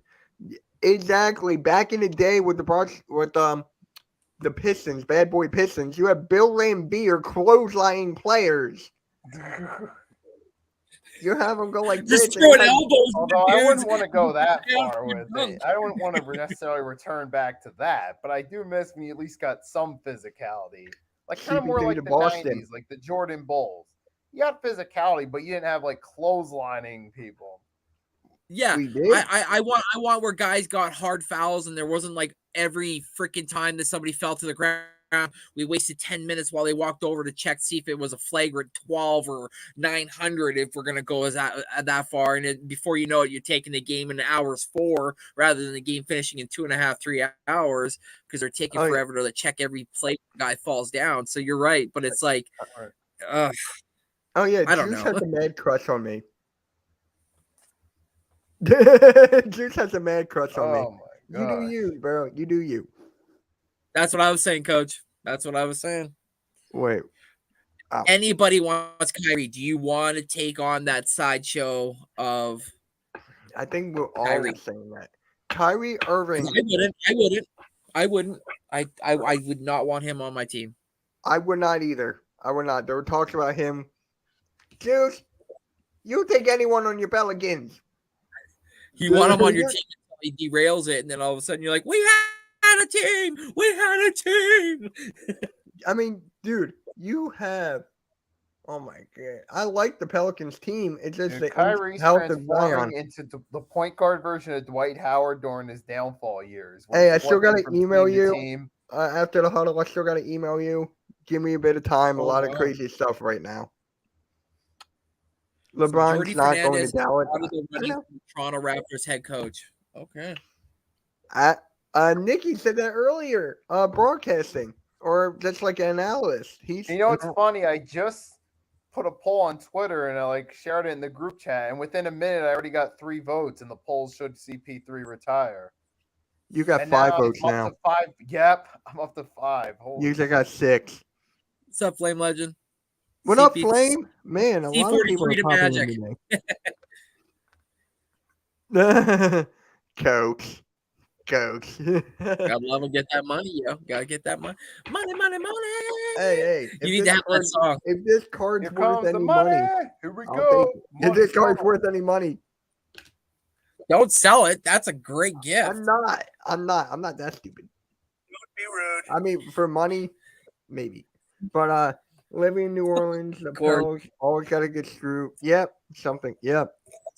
Exactly. Back in the day with the Pistons, bad boy Pistons, you have Bill Laimbeer clotheslining players. You have them go like just this. throwing elbows. Although I wouldn't want to go that far with it. I wouldn't want to necessarily return back to that, but I do miss when you at least got some physicality. Like kind of more like the Boston. 90s, like the Jordan Bulls. You had physicality, but you didn't have like clotheslining people. Yeah, We did. I want where guys got hard fouls and there wasn't like every freaking time that somebody fell to the ground. We wasted 10 minutes while they walked over to check, see if it was a flagrant 12 or 900 if we're going to go that far. And before you know it, you're taking the game in hours 4 rather than the game finishing in 2.5, 3 hours because they're taking forever to check every play guy falls down. So you're right. But it's like, oh, yeah. I don't know. Juice has a mad crush on me. Juice has a mad crush on me. My You God. do you, bro. You do you. That's what I was saying, Coach. That's what I was saying. Wait. Oh. Anybody wants Kyrie? Do you want to take on that sideshow of? I think we're all Kyrie. saying that. Kyrie Irving. I wouldn't. I would not want him on my team. I would not either. I would not. There were talks about him. Juice, you take anyone on your Pelicans. You want him on your team until he derails it, and then all of a sudden you're like, "We had a team. We had a team." I mean, dude, you have. Oh my god, I like the Pelicans team. It's just the Kyrie's health of transforming Zion. into the point guard version of Dwight Howard during his downfall years. Hey, I still gotta From email team to you. team. After the huddle, I still gotta email you. Give me a bit of time. A lot of wow. crazy stuff right now. LeBron's Jordy not Fernandez going to Dallas. out of the running for Toronto Raptors head coach. Okay. Nikki said that earlier. Broadcasting or just like an analyst. He's. You know what's funny? I just put a poll on Twitter and I shared it in the group chat, and within a minute I already got 3 votes, and the polls should CP3 retire. You got And 5 now votes I'm now. up to 5. Yep, I'm up to 5. Holy Usually got 6. What's up, Flame Legend? What up, CP Flame? Man, a lot of people are C43 to popping Magic. in today. Coach. Gotta love and get that money, yo. Gotta get that money. Money. Hey. You need to have that song. If this card's Here worth comes the any money. money, Here we I'll go. take it. If this card's worth any money, Don't sell it. That's a great gift. I'm not that stupid. Don't be rude. I mean, for money, maybe. But living in New Orleans, the Court. Pearls always got to get through. Yep, something. Yep,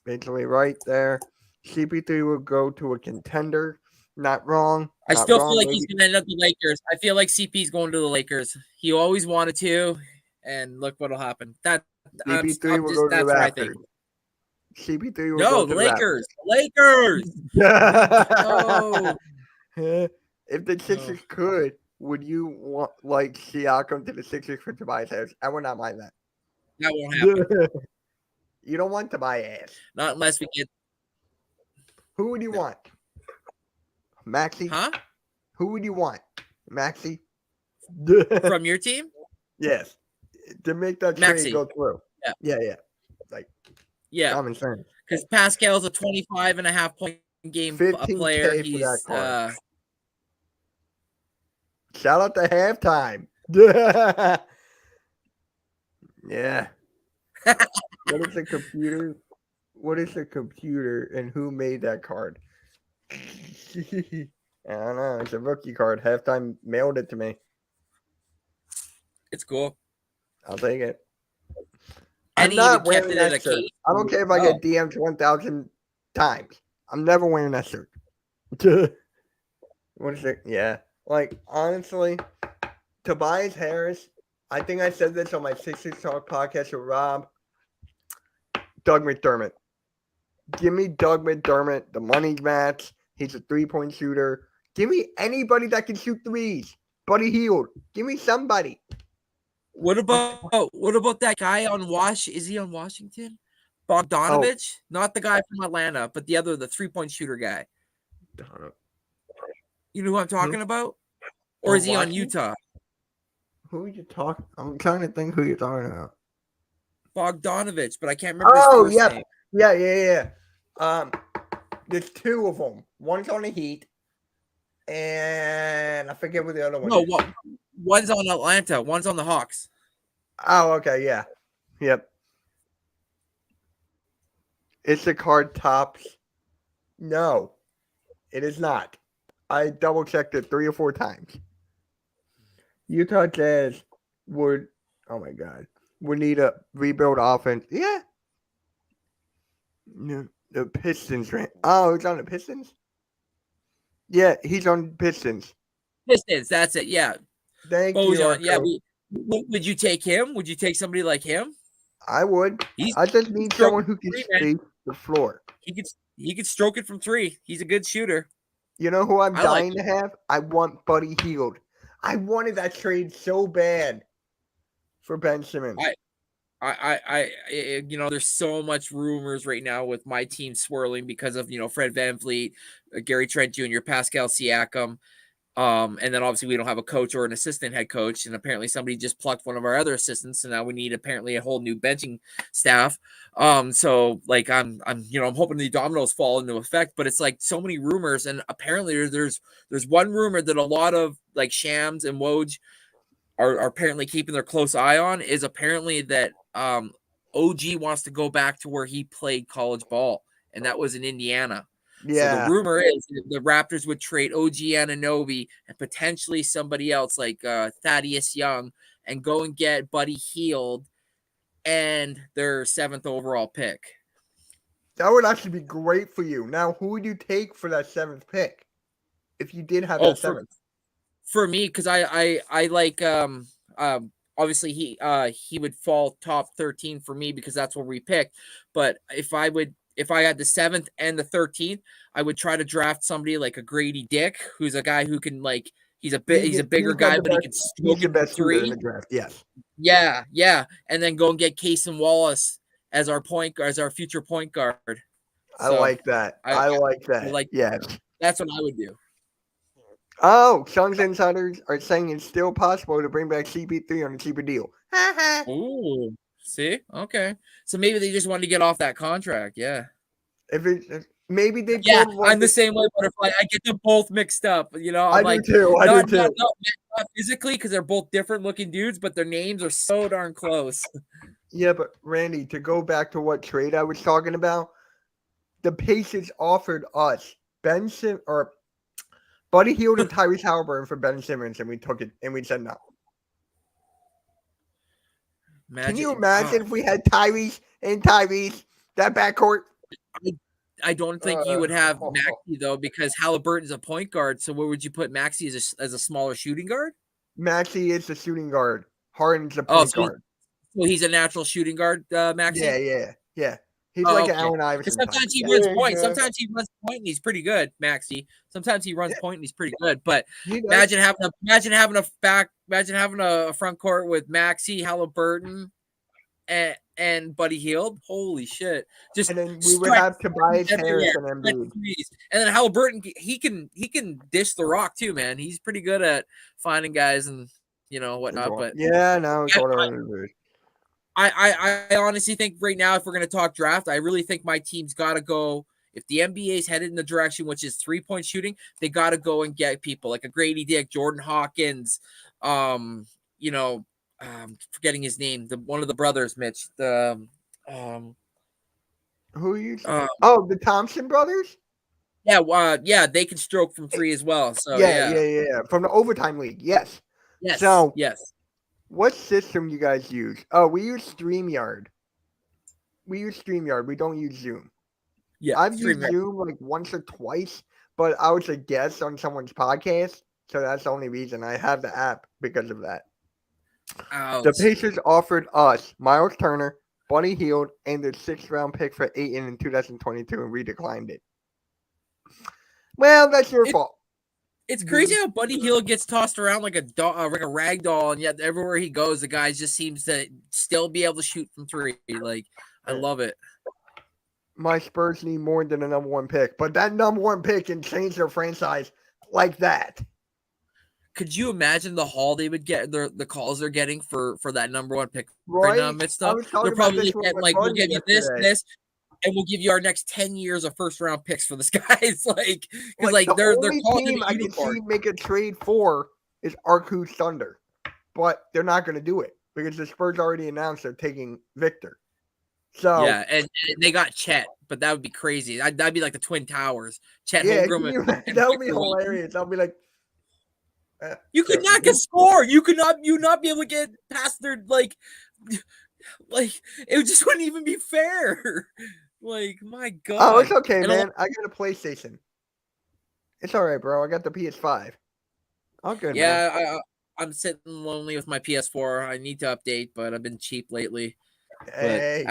basically right there. CP3 will go to a contender. Not wrong. I Not still wrong, feel like maybe. he's gonna end up the Lakers. I feel like CP's going to the Lakers. He always wanted to, and look what'll happen. CP3 will go to the that's what I think. Raptors. CP3 will No, go the to Lakers. Lakers. the No. If the Sixers could, would you want like Siakam to the Sixers for Tobias Harris? I would not mind that. That won't happen. You don't want Tobias. Not unless we get. Who would you want? Maxi? Huh? Who would you want? Maxi? From your team? Yes. To make that Maxey. trade go through. Yeah. Yeah. Like Yeah. common sense. Because Pascal's a 25.5 point game 15K player. for He's that card. Shout out to halftime. Yeah. What is a computer? What is a computer and who made that card? I don't know. It's a rookie card. Halftime mailed it to me. It's cool. I'll take it. And I'm he not even kept wearing it in that a shirt. case. I don't care if I get DM'd 1,000 times. I'm never wearing that shirt. What is it? Yeah. Like, honestly, Tobias Harris, I think I said this on my Sixers Talk podcast with Rob. Doug McDermott. Give me Doug McDermott. The money's match. He's a three-point shooter. Give me anybody that can shoot threes. Buddy Hield. Give me somebody. What about that guy on Is he on Washington? Bogdanovich? Not the guy from Atlanta, but the 3-point shooter guy. You know who I'm talking about? Or is he on Utah? Who are you talking? I'm trying to think who you're talking about. Bogdanovich, but I can't remember his first name. Yeah. There's two of them. One's on the Heat, and I forget what the other one is. No, one's on Atlanta. One's on the Hawks. Oh, okay, yeah. Yep. It's the card tops. No, it is not. I double-checked it 3 or 4 times. Utah Jazz would need a rebuild offense. Yeah. No, the Pistons. Oh, he's on the Pistons? Yeah, he's on Pistons. Pistons, that's it. Yeah. Thank you. Yeah. Would you take him? Would you take somebody like him? I would. I just need someone who can space the floor. He could stroke it from 3. He's a good shooter. You know who I'm dying to have? I want Buddy Hield. I wanted that trade so bad for Ben Simmons. There's so much rumors right now with my team swirling because of, Fred VanVleet, Gary Trent Jr., Pascal Siakam. And then obviously we don't have a coach or an assistant head coach. And apparently somebody just plucked one of our other assistants. And now we need apparently a whole new benching staff. So like I'm hoping the dominoes fall into effect, but it's like so many rumors. And apparently there's one rumor that a lot of like Shams and Woj are apparently keeping their close eye on is apparently that OG wants to go back to where he played college ball. And that was in Indiana. Yeah. So the rumor is the Raptors would trade OG Anunoby and potentially somebody else like Thaddeus Young and go and get Buddy Hield and their 7th overall pick. That would actually be great for you. Now, who would you take for that 7th pick? If you did have that 7th. For me, because I like obviously he would fall top 13 for me because that's where we picked. But if I had the 7th and the 13th, I would try to draft somebody like a Grady Dick, who's a guy who can like he's a bigger guy, but he can stroke it best 3 in the draft. Yes. Yeah, and then go and get Cason Wallace as our future point guard. I like that. I like that. Yes. That's what I would do. Oh, Suns insiders are saying it's still possible to bring back CP3 on a cheaper deal. Ooh. See? Okay. So maybe they just wanted to get off that contract. Yeah. If maybe they I'm the same way, Butterfly. I get them both mixed up. I'm I do too. Not physically because they're both different looking dudes, but their names are so darn close. Yeah, but Randy, to go back to what trade I was talking about, the Pacers offered us Buddy Hield and Tyrese Halliburton for Ben Simmons, and we took it, and we said no. Can you imagine if we had Tyrese, that backcourt? I don't think you would have Maxey, though, because Halliburton's a point guard. So where would you put Maxey as a smaller shooting guard? Maxey is the shooting guard. Harden's a point guard. So he's a natural shooting guard, Maxey? Yeah. He's like an Allen Iverson. Sometimes he runs point. Sometimes he runs point and he's pretty good, Maxey. Sometimes he runs point and he's pretty good. But imagine having a front court with Maxey, Halliburton, and Buddy Hield. Holy shit! And then we would have Tobias Harris and Embiid. And then Halliburton, he can dish the rock too, man. He's pretty good at finding guys and whatnot. But I honestly think right now, if we're going to talk draft, I really think my team's got to go. If the NBA's headed in the direction, which is 3-point shooting, they got to go and get people like a Grady Dick, Jordan Hawkins, forgetting his name, one of the brothers, Mitch. The Who are you? uh, The Thompson brothers. yeah, they can stroke from 3 as well. So Yeah. From the overtime league. Yes. yes, So yes. what system you guys use? Oh, we use StreamYard. We don't use Zoom. Yeah, I've used Zoom like once or twice, but I was a guest on someone's podcast, so that's the only reason I have the app because of that. Ouch. The Pacers offered us Miles Turner, Buddy Hield, and their 6th-round pick for Ayton in 2022, and we declined it. Well, that's your fault. It's crazy how Buddy Hield gets tossed around like like a rag doll, and yet everywhere he goes, the guy just seems to still be able to shoot from 3. Like, I love it. My Spurs need more than a number 1 pick, but that number 1 pick can change their franchise like that. Could you imagine the haul they would get, the calls they're getting for that number 1 pick Right? now, Mitch stuff? They're probably getting like, we'll give you this, and we'll give you our next 10 years of 1st-round picks for this guy. It's like, because like they're calling team I can see make a trade for is Arcus Thunder, but they're not going to do it because the Spurs already announced they're taking Victor. So yeah, and they got Chet, but that would be crazy. That'd be like the Twin Towers. Chet yeah, Holmgren. that would be hilarious. I'll be like, you could not get score. You not be able to get past their like it just wouldn't even be fair. Like, my God. Oh, it's okay, man. I got a PlayStation. It's all right, bro. I got the PS5. All good. Yeah, man. I'm sitting lonely with my PS4. I need to update, but I've been cheap lately. Hey,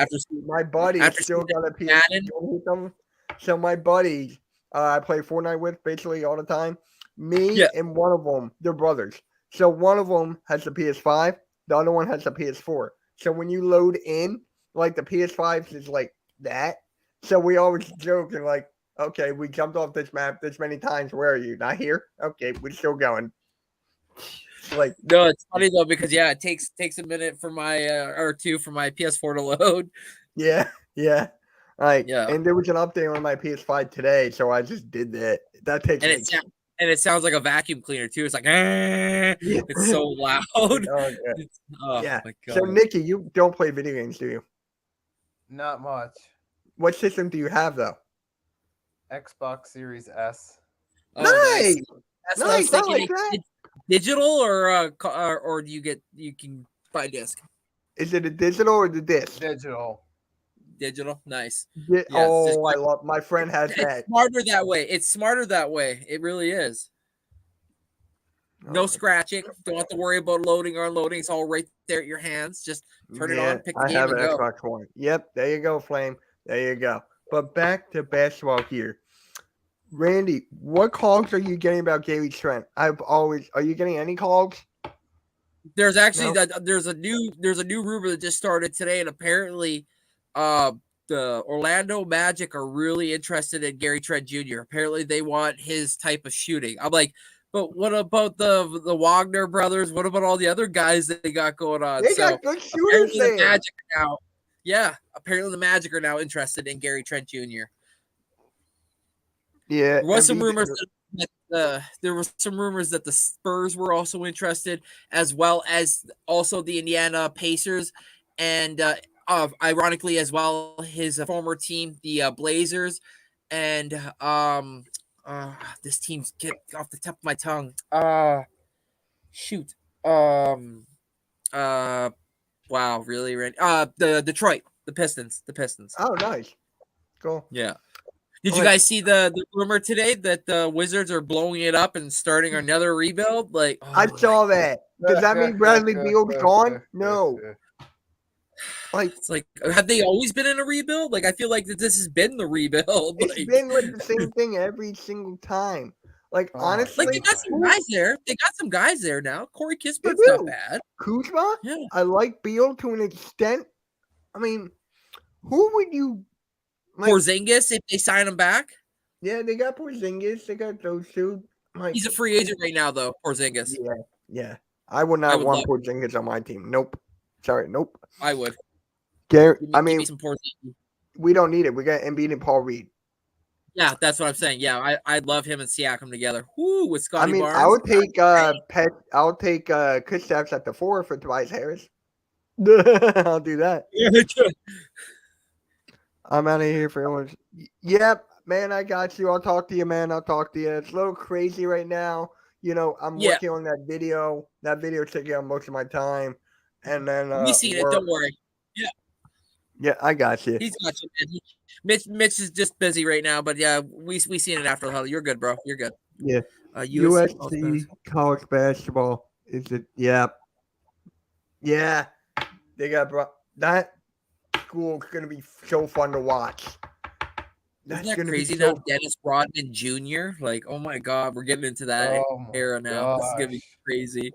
my buddy still got a PS4. So my buddy, I play Fortnite with basically all the time. Me and one of them, they're brothers. So one of them has the PS5. The other one has the PS4. So when you load in, like the PS5 is like that. So we always joke and like, okay, we jumped off this map this many times. Where are you? Not here? Okay, we're still going. Like, no, it's funny though because it takes a minute for my or 2 for my PS4 to load. Yeah. And there was an update on my PS5 today, so I just did that. That takes. And it sounds like a vacuum cleaner too. It's like, it's so loud. Oh yeah. My God. So Nikki, you don't play video games, do you? Not much. What system do you have though? Xbox Series S. Oh, nice. That's what I was thinking. Like that. Digital or do you can buy disc? Is it a digital or the disc? Digital, nice. Yeah, I love. My friend has that. It's smarter that way. It's smarter that way. It really is. No scratching. Don't have to worry about loading or unloading. It's all right there at your hands. Just turn it on, pick the game, I have an Xbox One. Yep, there you go, Flame. There you go. But back to basketball here. Randy, what calls are you getting about Gary Trent? Are you getting any calls? There's actually there's a new rumor that just started today, and apparently the Orlando Magic are really interested in Gary Trent Jr. Apparently they want his type of shooting. I'm like, but what about the Wagner brothers? What about all the other guys that they got going on? They got good shooters there. The Magic now. Yeah, apparently the Magic are now interested in Gary Trent Jr. Yeah, there was some rumors that the Spurs were also interested, as well as also the Indiana Pacers, and ironically as well his former team, the Blazers, and this team's get off the top of my tongue. Wow, really, Randy? The Detroit, the Pistons. Oh, nice, cool. Yeah. Did you guys see the rumor today that the Wizards are blowing it up and starting another rebuild? Like, I saw that. Does that mean Bradley Beal's gone? No. Like, it's like, have they always been in a rebuild? Like, I feel like that this has been the rebuild. It's been like the same thing every single time. Like, honestly, like they got some guys there. They got some guys there now. Corey Kispert's not bad. Kuzma? Yeah. I like Beal to an extent. I mean, who would you? Like, Porzingis, if they sign him back. Yeah, they got Porzingis. They got those two. Like, he's a free agent right now, though. Porzingis. Yeah. I would not want Porzingis on my team. Nope. Sorry, nope. I would. Gary, I mean, some Porzingis. We don't need it. We got Embiid and Paul Reed. Yeah, that's what I'm saying. Yeah, I love him and Siakam together. Woo, with I Scotty mean, Barnes. I would take I'll take Kristaps at the 4 for Tobias Harris. I'll do that. I'm out of here for everyone. Yep, man, I got you. I'll talk to you, man. I'll talk to you. It's a little crazy right now. I'm working on that video. That video taking up most of my time. And then we seen it. Don't worry. Yeah, I got you. He's got you. Mitch is just busy right now, but yeah, we seen it after the huddle. You're good, bro. You're good. Yeah. USC college basketball is it? Yeah. Yeah. They got that school's gonna be so fun to watch. Isn't that crazy now? Dennis Rodman Jr. Like, oh my God, we're getting into that era now. This is gonna be crazy.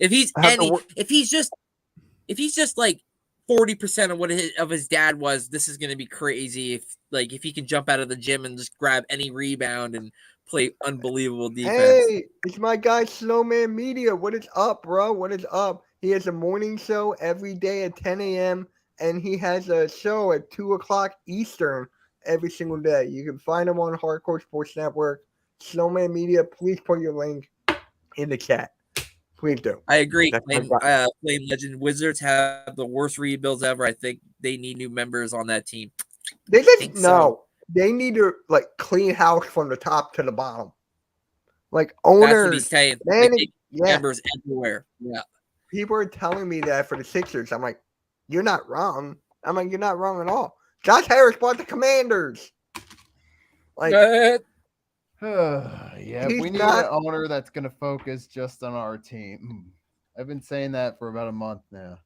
if he's just like 40% of what his dad was, this is gonna be crazy. If he can jump out of the gym and just grab any rebound and play unbelievable defense. Hey, it's my guy Snowman Media. What is up, bro? What is up? He has a morning show every day at 10 a.m. and he has a show at 2 o'clock Eastern every single day. You can find him on Hardcore Sports Network. Snowman Media, please put your link in the chat. Please do. I agree. Flame Legend Wizards have the worst rebuilds ever. I think they need new members on that team. They just They need to clean house from the top to the bottom. Like owners, that's what he's saying. Members everywhere. Yeah. People are telling me that for the Sixers. I'm like, you're not wrong. I'm like, you're not wrong at all. Josh Harris bought the Commanders. We need an owner that's going to focus just on our team. I've been saying that for about a month now.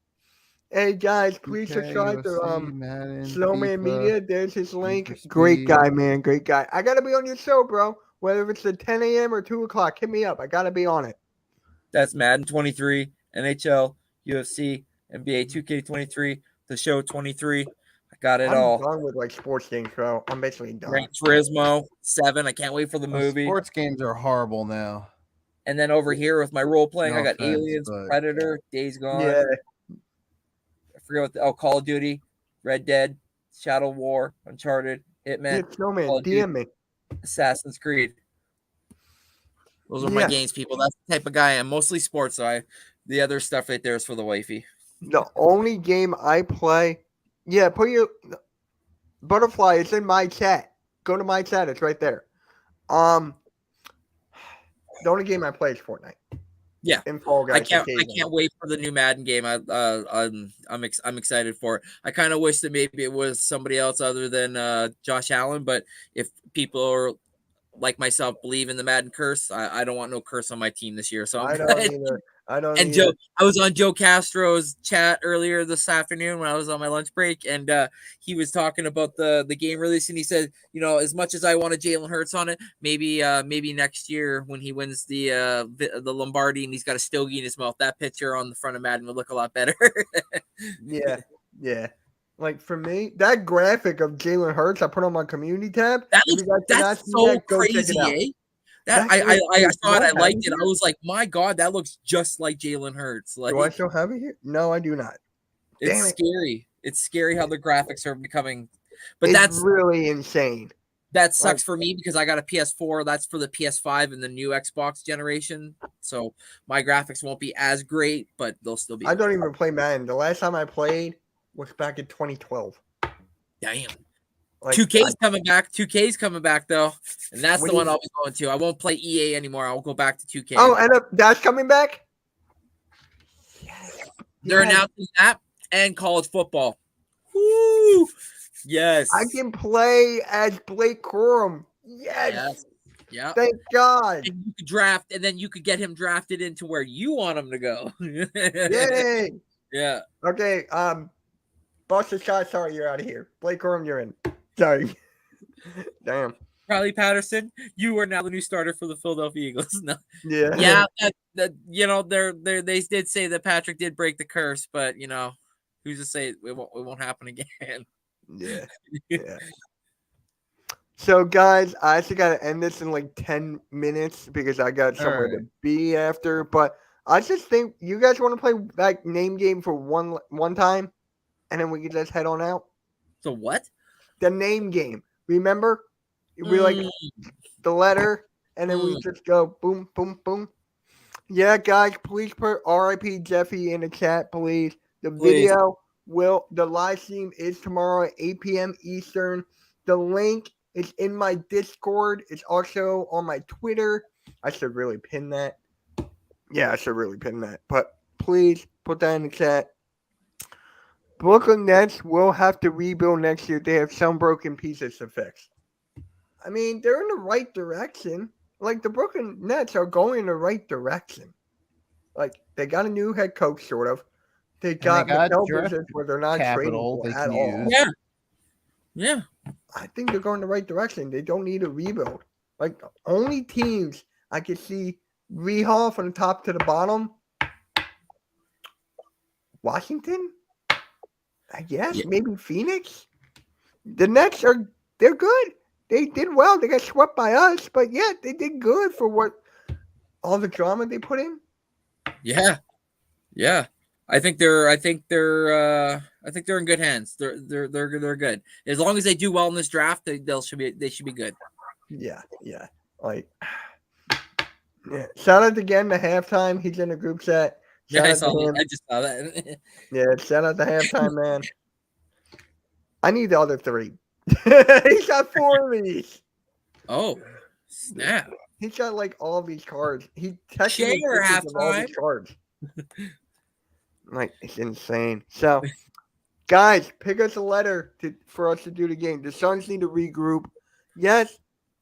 Hey guys, please subscribe to Snowman Media. There's his link. Great guy, man. Great guy. I gotta be on your show, bro. Whether it's at 10 a.m. or 2 o'clock, hit me up. I gotta be on it. That's Madden 23, NHL, UFC, NBA 2K23, the show 23. I got it all. I'm done with sports games, bro. I'm basically done. Gran Turismo 7. I can't wait for the movie. Sports games are horrible now. And then over here with my role playing, I got Aliens, Predator, Days Gone. Yeah. I forget what Call of Duty, Red Dead, Shadow War, Uncharted, Hitman. Yeah, Snowman, DM me. Assassin's Creed. Those are my games, people. That's the type of guy I am. Mostly sports, so the other stuff right there is for the wifey. The only game I play, put your Butterfly. It's in my chat. Go to my chat. It's right there. The only game I play is Fortnite. Yeah, in Fall Guys. I can't wait for the new Madden game. I'm excited for it. I kind of wish that maybe it was somebody else other than Josh Allen. But if people are like myself believe in the Madden curse, I don't want no curse on my team this year. So I don't either. I don't. And Joe, I was on Joe Castro's chat earlier this afternoon when I was on my lunch break, and he was talking about the game release, and he said, as much as I wanted Jalen Hurts on it, maybe next year when he wins the Lombardi and he's got a stogie in his mouth, that picture on the front of Madden would look a lot better. Yeah. Like for me, that graphic of Jalen Hurts I put on my community tab. That's so crazy, eh? I saw it. I liked it. I was like, my God, that looks just like Jalen Hurts. Like, do I still have it here? No, I do not. It's scary. It's scary how the graphics are becoming. But that's really insane. That sucks for me because I got a PS4. That's for the PS5 and the new Xbox generation. So my graphics won't be as great, but they'll still be. I don't even play Madden. The last time I played was back in 2012. Damn. 2K's coming back. 2K's coming back though, and that's the one I'll be going to. I won't play EA anymore. I'll go back to 2K. Oh, and that's coming back. They're announcing that and college football. Woo! Yes, I can play as Blake Corum. Yes. Yeah. Thank God. And you could draft, and then you could get him drafted into where you want him to go. Yay! Yeah. Okay. Boston Scott, sorry, you're out of here. Blake Corum, you're in. Sorry. Damn. Riley Patterson, you are now the new starter for the Philadelphia Eagles. No. Yeah. Yeah. They did say that Patrick did break the curse, but who's to say it won't happen again? Yeah. So, guys, I actually got to end this in 10 minutes because I got somewhere to be after. But I just think you guys want to play name game for one time, and then we can just head on out. So what? The name game. Remember? We like the letter, and then we Mm. just go boom, boom, boom. Yeah, guys, please put RIP Jeffy in the chat, please. The Please. the live stream is tomorrow at 8 p.m. Eastern. The link is in my Discord. It's also on my Twitter. I should really pin that. Yeah, I should really pin that. But please put that in the chat. Brooklyn Nets will have to rebuild next year. They have some broken pieces to fix. I mean, they're in the right direction. Like, the Brooklyn Nets are going in the right direction. Like, they got a new head coach, sort of. They got Mikal Bridges where they're not trading for at all. Yeah. Yeah. I think they're going the right direction. They don't need a rebuild. Like, the only teams I could see rehaul from the top to the bottom, Washington, I guess, maybe Phoenix. The Nets they're good. They did well. They got swept by us, but yeah, they did good for what all the drama they put in. Yeah. Yeah. I think they're in good hands. They're good. As long as they do well in this draft, they should be good. Yeah. Like, yeah. Shout out again to Halftime. He's in the group chat. Yeah, I Shout out to him. I just saw that. Yeah, shout out to Halftime, man. I need the other three. He's got 4 of these. Oh, snap. He's got like all these cards. He texted Share me pictures of all Halftime. these cards. Like, it's insane. So, guys, pick us a letter for us to do the game. The Suns need to regroup. Yes,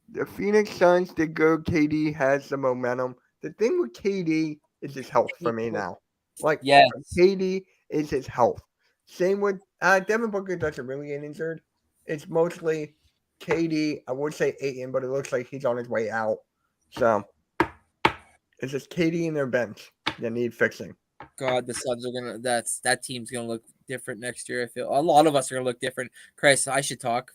the Phoenix Suns did good. KD has the momentum. The thing with KD is his health for me now. Like, Yes. KD is his health. Same with Devin Booker doesn't really get injured. It's mostly KD. I would say Ayton, but it looks like he's on his way out. So, it's just KD and their bench that need fixing. God, the Suns are gonna. That team's gonna look different next year. I feel a lot of us are gonna look different. Christ, I should talk.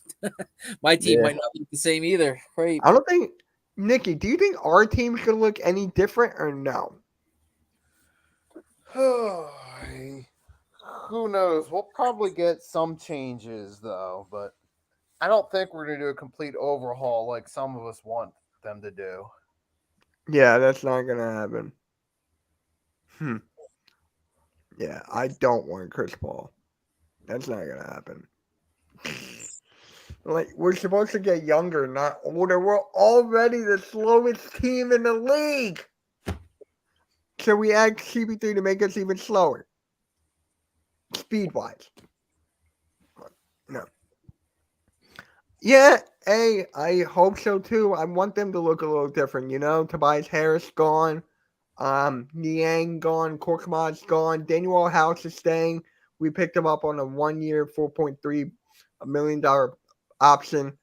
My team might not look the same either. Great. I don't think, Nikki. Do you think our team's gonna look any different or no? Who knows? We'll probably get some changes though, but I don't think we're gonna do a complete overhaul like some of us want them to do. Yeah, that's not gonna happen. Yeah, I don't want Chris Paul. That's not gonna happen. Like, we're supposed to get younger, not older. We're already the slowest team in the league. So we add CP3 to make us even slower. Speed-wise. No. Yeah, hey, I hope so too. I want them to look a little different, you know? Tobias Harris gone. Niang gone. Korkmaz's gone. Daniel House is staying. We picked him up on a 1-year, $4.3 million option.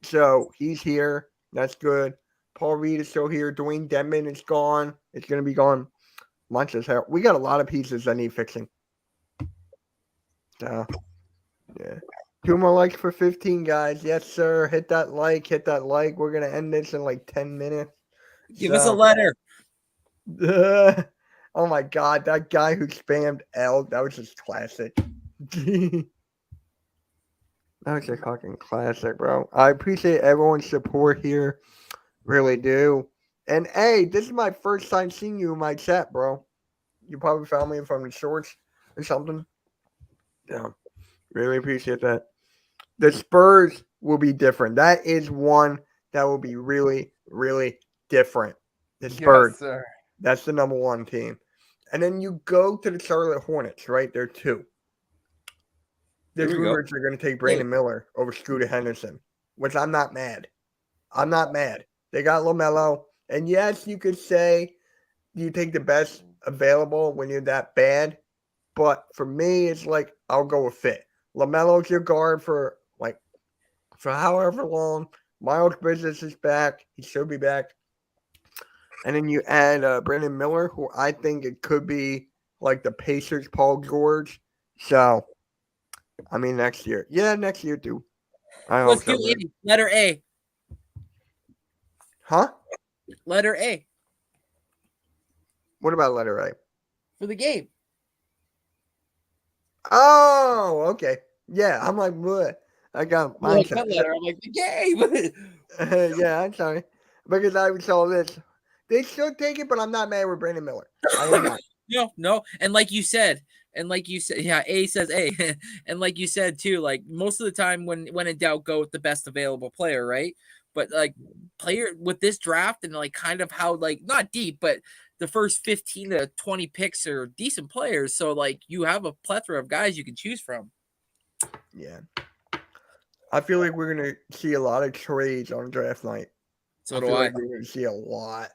So he's here. That's good. Paul Reed is still here. Dwayne Dedmon is gone. It's going to be gone. Montrezl Harrell. We got a lot of pieces that need fixing. So, yeah. 2 more likes for 15, guys. Yes, sir. Hit that like. We're going to end this in like 10 minutes. Give us a letter. Oh, my God. That guy who spammed L, that was just classic. That was a fucking classic, bro. I appreciate everyone's support here. Really do. And, hey, this is my first time seeing you in my chat, bro. You probably found me from the shorts or something. Yeah. Really appreciate that. The Spurs will be different. That is one that will be really, really different. The Spurs. Yes, sir. That's the number 1 team. And then you go to the Charlotte Hornets, right? They're 2. There's rumors they're going to take Brandon Miller over Scooter Henderson, which I'm not mad. I'm not mad. They got LaMelo. And yes, you could say you take the best available when you're that bad. But for me, it's like, I'll go with fit. LaMelo's your guard for however long. Miles Bridges is back. He should be back. And then you add Brandon Miller, who I think it could be like the Pacers' Paul George. So, I mean, next year. Yeah, next year, too. Let's do letter A. Huh? Letter A. What about letter A? For the game. Oh, okay. Yeah, I'm like, what? I got You're like, mindset. that letter. I'm like, the game. Yeah, I'm sorry. Because I saw this. They should take it, but I'm not mad with Brandon Miller. I am not. No. And like you said, yeah, A says A. And like you said too, like most of the time when in doubt, go with the best available player, right? But like player with this draft and like kind of how like not deep, but the first 15 to 20 picks are decent players. So like you have a plethora of guys you can choose from. Yeah. I feel like we're going to see a lot of trades on draft night. So feel like we're going to see a lot.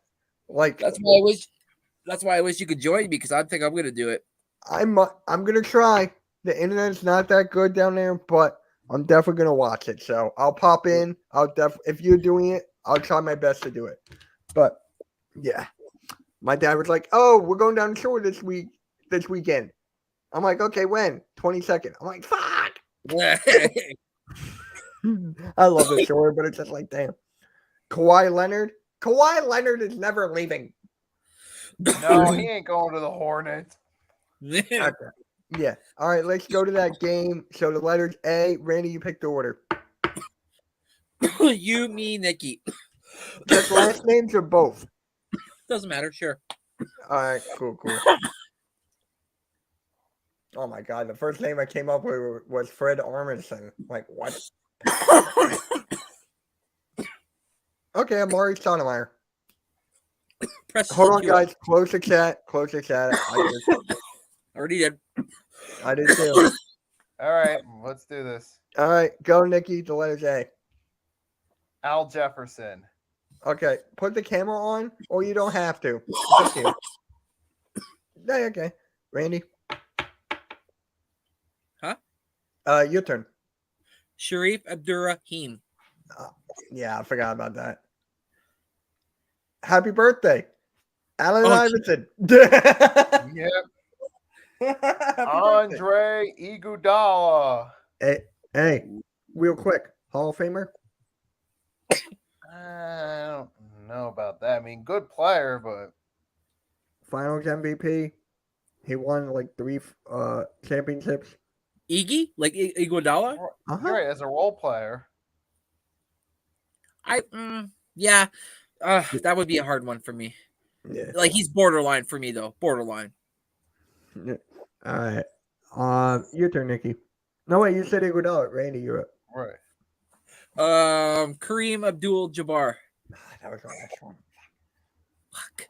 Like That's why I wish you could join me, because I think I'm going to do it. I'm going to try. The internet's not that good down there, but I'm definitely going to watch it. So I'll pop in. If you're doing it, I'll try my best to do it. But yeah, my dad was like, "Oh, we're going down the shore this weekend." I'm like, "Okay, when?" 22nd. I'm like, "Fuck." I love the shore, but it's just like, damn. Kawhi Leonard is never leaving. No, he ain't going to the Hornets. Okay. Yeah. All right, let's go to that game. So the letters A. Randy, you pick the order. You, me, Nikki. Just last names or both? Doesn't matter. Sure. All right, cool. Oh my God, the first name I came up with was Fred Armisen. Like, what? Okay, Amari Stoudemire. Hold on, guys. Close the chat. Already did. I did too. All right, let's do this. All right, go, Nikki. The letters A. Al Jefferson. Okay, put the camera on, or you don't have to. It's up to you. Yeah, okay. Randy. Huh? Your turn. Sharif Abdurrahim. Yeah, I forgot about that. Happy birthday, Allen Iverson. Yep. Andre Iguodala. Hey, real quick, Hall of Famer. I don't know about that. I mean, good player, but Finals MVP. He won like 3 championships. Iggy? Like Iguodala? Uh-huh. Right, as a role player. Yeah. That would be a hard one for me. Yeah. Like he's borderline for me though. Borderline. Yeah. All right. Your turn, Nikki. No, wait, you said Iguodala. Randy, you're up. Right. Kareem Abdul-Jabbar. That was my next one. Fuck.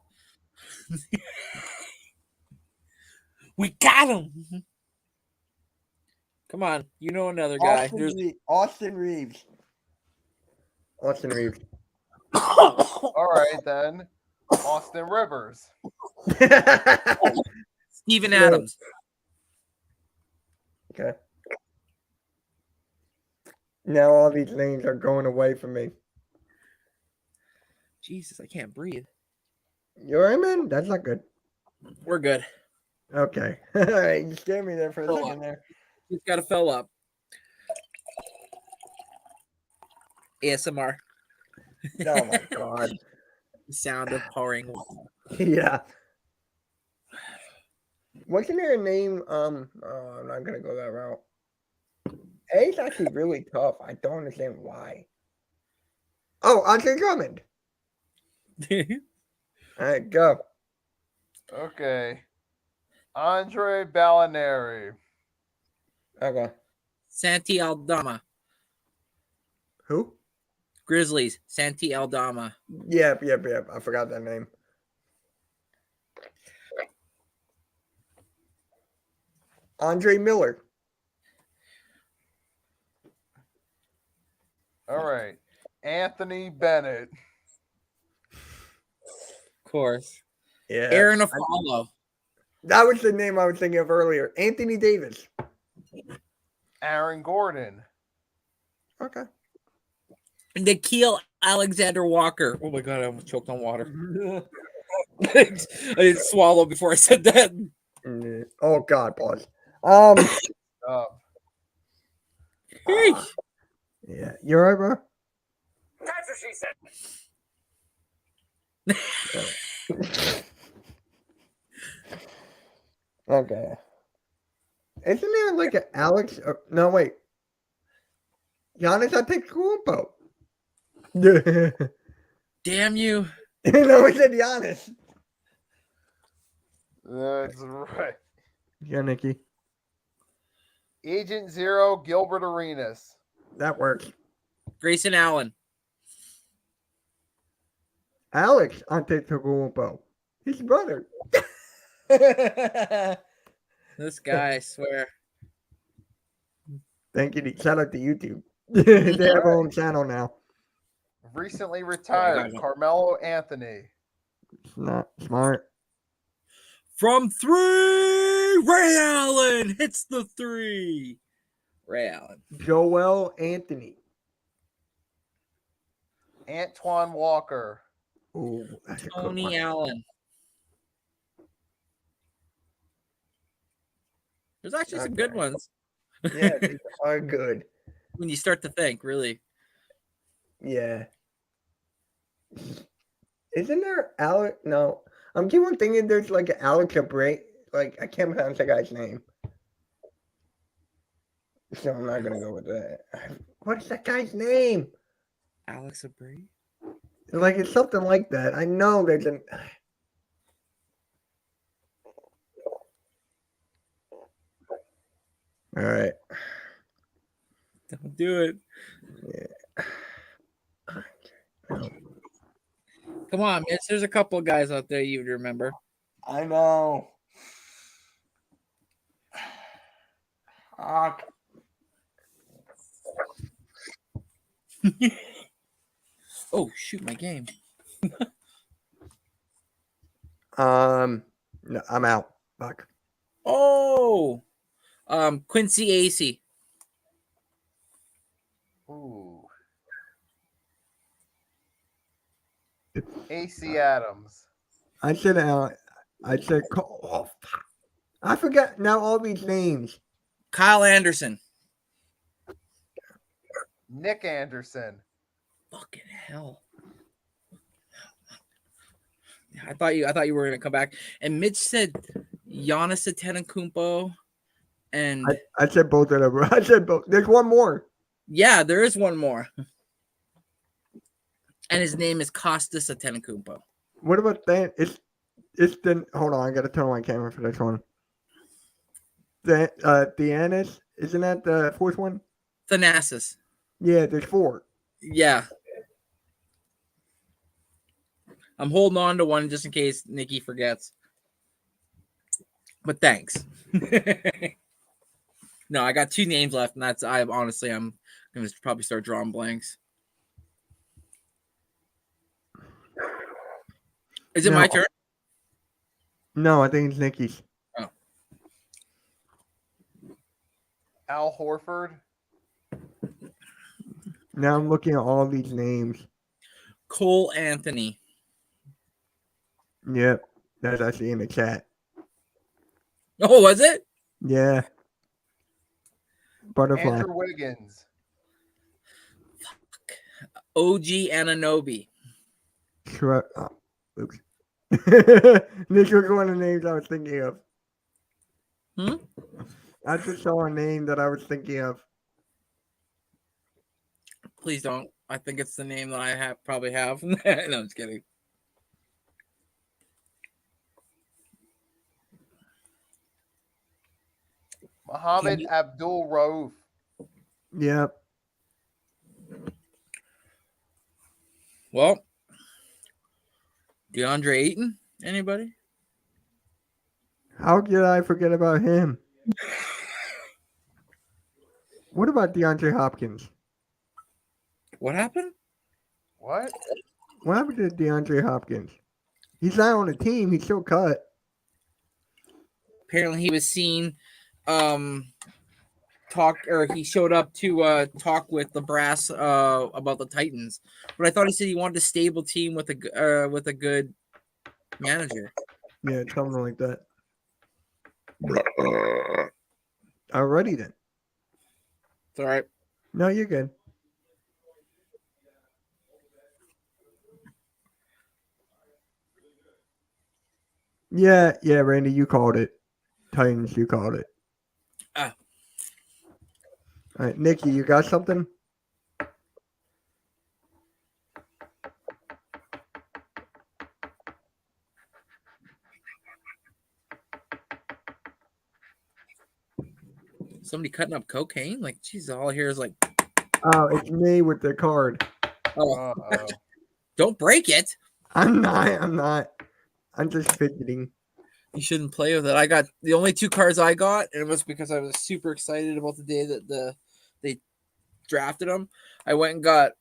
We got him. Come on, you know another guy. Austin Reeves. All right, then. Austin Rivers. Steven Adams. Okay. Now all these names are going away from me. Jesus, I can't breathe. You all right, man? That's not good. We're good. Okay. All right, you scared me there for a second there. Just gotta fill up. ASMR. Oh my God. The sound of pouring water. Yeah. Wasn't there a name? I'm not gonna go that route. A's actually really tough. I don't understand why. Oh, Andre Drummond. All right, go. Okay. Andre Ballinari. Okay. Santi Aldama. Who? Grizzlies. Santi Aldama. Yep. I forgot that name. Andre Miller. All right. Anthony Bennett. Of course. Yeah. Aaron Aflalo. That was the name I was thinking of earlier. Anthony Davis. Aaron Gordon. Okay. Nikhil Alexander Walker. Oh my God, I almost choked on water. I didn't swallow before I said that. Oh God, pause. Hey. Yeah, you're right, bro. That's what she said. Okay. Isn't there like an Alex? No, wait. Giannis Antetokounmpo. Damn you. No, we said Giannis. That's right. Yeah, Nikki. Agent Zero, Gilbert Arenas. That works. Grayson Allen. Alex Antetokounmpo. His brother. This guy, I swear. Thank you. Shout out to YouTube. They have their own channel now. Recently retired, Carmelo Anthony. It's not smart. From 3, Ray Allen hits the 3. Ray Allen. Joel Anthony. Antoine Walker. Ooh, that's a good Tony one. Allen. There's actually some good Okay. ones Yeah, these are good. when you start to think, really. Yeah. Isn't there Alex? No. I'm keep on thinking there's like an Alex Abreu. Like, I can't pronounce that guy's name. So I'm not going to go with that. What's that guy's name? Alex Abreu? Like, it's something like that. I know there's an. All right. Don't do it. Come on, Mitch. There's a couple of guys out there you'd remember. I know. Oh, shoot, my game. No, I'm out. Fuck. Oh, Quincy Acey. Ooh. AC Adams. I said, oh, fuck. I forgot now all these names. Kyle Anderson. Nick Anderson. Fucking hell. I thought you were gonna come back. And Mitch said Giannis Antetokounmpo, and I said both of them. I said both. There's one more. yeah, there is one more. And his name is Costas Antetokounmpo. What about that? It's the hold on. I gotta turn on my camera for this one. Giannis, isn't that the fourth one? Thanasis. Yeah, there's 4. Yeah. I'm holding on to one just in case Nikki forgets. But thanks. No, I got 2 names left, and that's I'm gonna probably start drawing blanks. Is it my turn? No, I think it's Nikki's. Oh. Al Horford. Now I'm looking at all these names. Cole Anthony. Yep, that's actually in the chat. Oh, was it? Yeah. Butterfly. Andrew Wiggins. OG Anunoby. Oops. This was one of the names I was thinking of. I just saw a name that I was thinking of. Please don't. I think it's the name that I probably have. No, I'm just kidding. Mohammed Abdul Rauf. Yep. Well, DeAndre Ayton? Anybody? How did I forget about him? What about DeAndre Hopkins? What happened? What? What happened to DeAndre Hopkins? He's not on the team. He's still cut. Apparently, he was seen he showed up to talk with the brass about the Titans. But I thought he said he wanted a stable team with a good manager. Yeah, something like that. Alrighty then. It's all right. No, you're good. Yeah, Randy, you called it. Titans, you called it. Ah. All right, Nikki, you got something? Somebody cutting up cocaine? Like, geez, all I hear is like, Oh, it's me with the card. oh, Uh-oh. don't break it. I'm not. I'm just fidgeting. You shouldn't play with it. I got the only 2 cards I got, and it was because I was super excited about the day that they drafted them. I went and got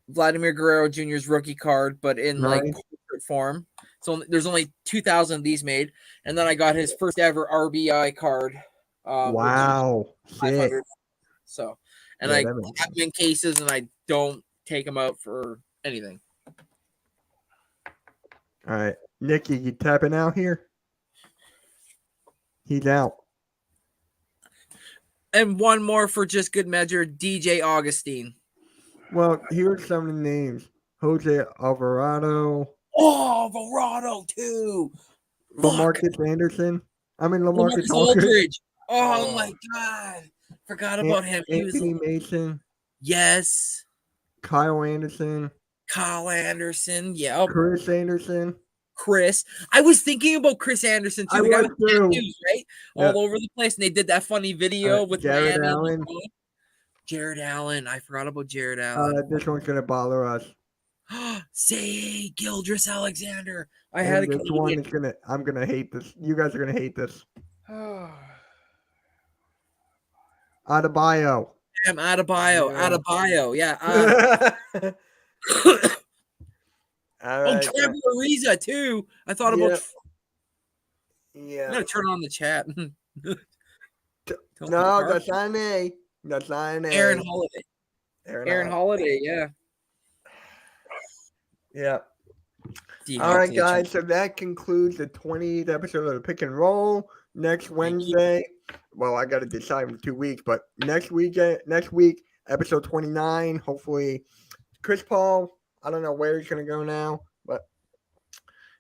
Vladimir Guerrero Jr.'s rookie card, but in like Nice. portrait form. So there's only 2,000 of these made, and then I got his first ever RBI card. Which is Wow. Shit. 500. So, and Yeah, I that have makes them in cases, and I don't take them out for anything. All right. Nicky, you tapping out here? He's out. And one more for just good measure, DJ Augustine. Well, here's some of the names. Jose Alvarado, Oh, Alvarado too. LaMarcus Anderson. LaMarcus LaMarcus Aldridge. Aldridge. Oh my God. Forgot about him. He was, Anthony Mason, yes. Kyle Anderson, Kyle Anderson. Yep. Chris Anderson. Chris. I was thinking about Chris Anderson too. I The guy was with too. tattoos, right? Yeah. All over the place. And they did that funny video with Jared Miami. Allen. Jared Allen. I forgot about Jared Allen. This one's gonna bother us. Say Gildress Alexander. I And had a this one Canadian. is I'm gonna hate this. You guys are gonna hate this. Adebayo. Damn, Adebayo. Yeah. Adebayo. Yeah. All Oh, right. Trevor Ariza too. I thought about. I'm Yeah. gonna turn on the chat. No, that's not an A. That's not an A. Aaron Holiday. Aaron Holiday. Yeah. Yeah. D-Hop All right, to the chat. guys. So that concludes the 20th episode of the Pick and Roll. Next Wednesday, well, I got to decide in 2 weeks, but next week, episode 29. Hopefully, Chris Paul. I don't know where he's gonna go now, but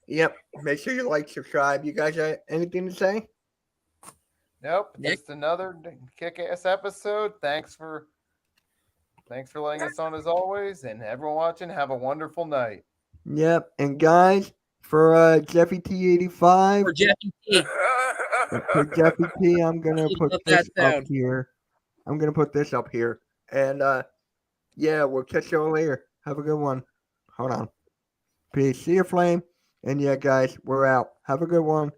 yep. Make sure you like, subscribe. You guys got anything to say? Nope. Nick? Just another kick-ass episode. Thanks for letting us on as always, and everyone watching, have a wonderful night. Yep. And guys, for Jeffy T85, For Jeffy T. for Jeffy T, I'm gonna put Put this that up down. here. I'm gonna put this up here, and yeah, we'll catch you all later. Have a good one. Hold on. Peace. See you, Flame. And yeah, guys, we're out. Have a good one.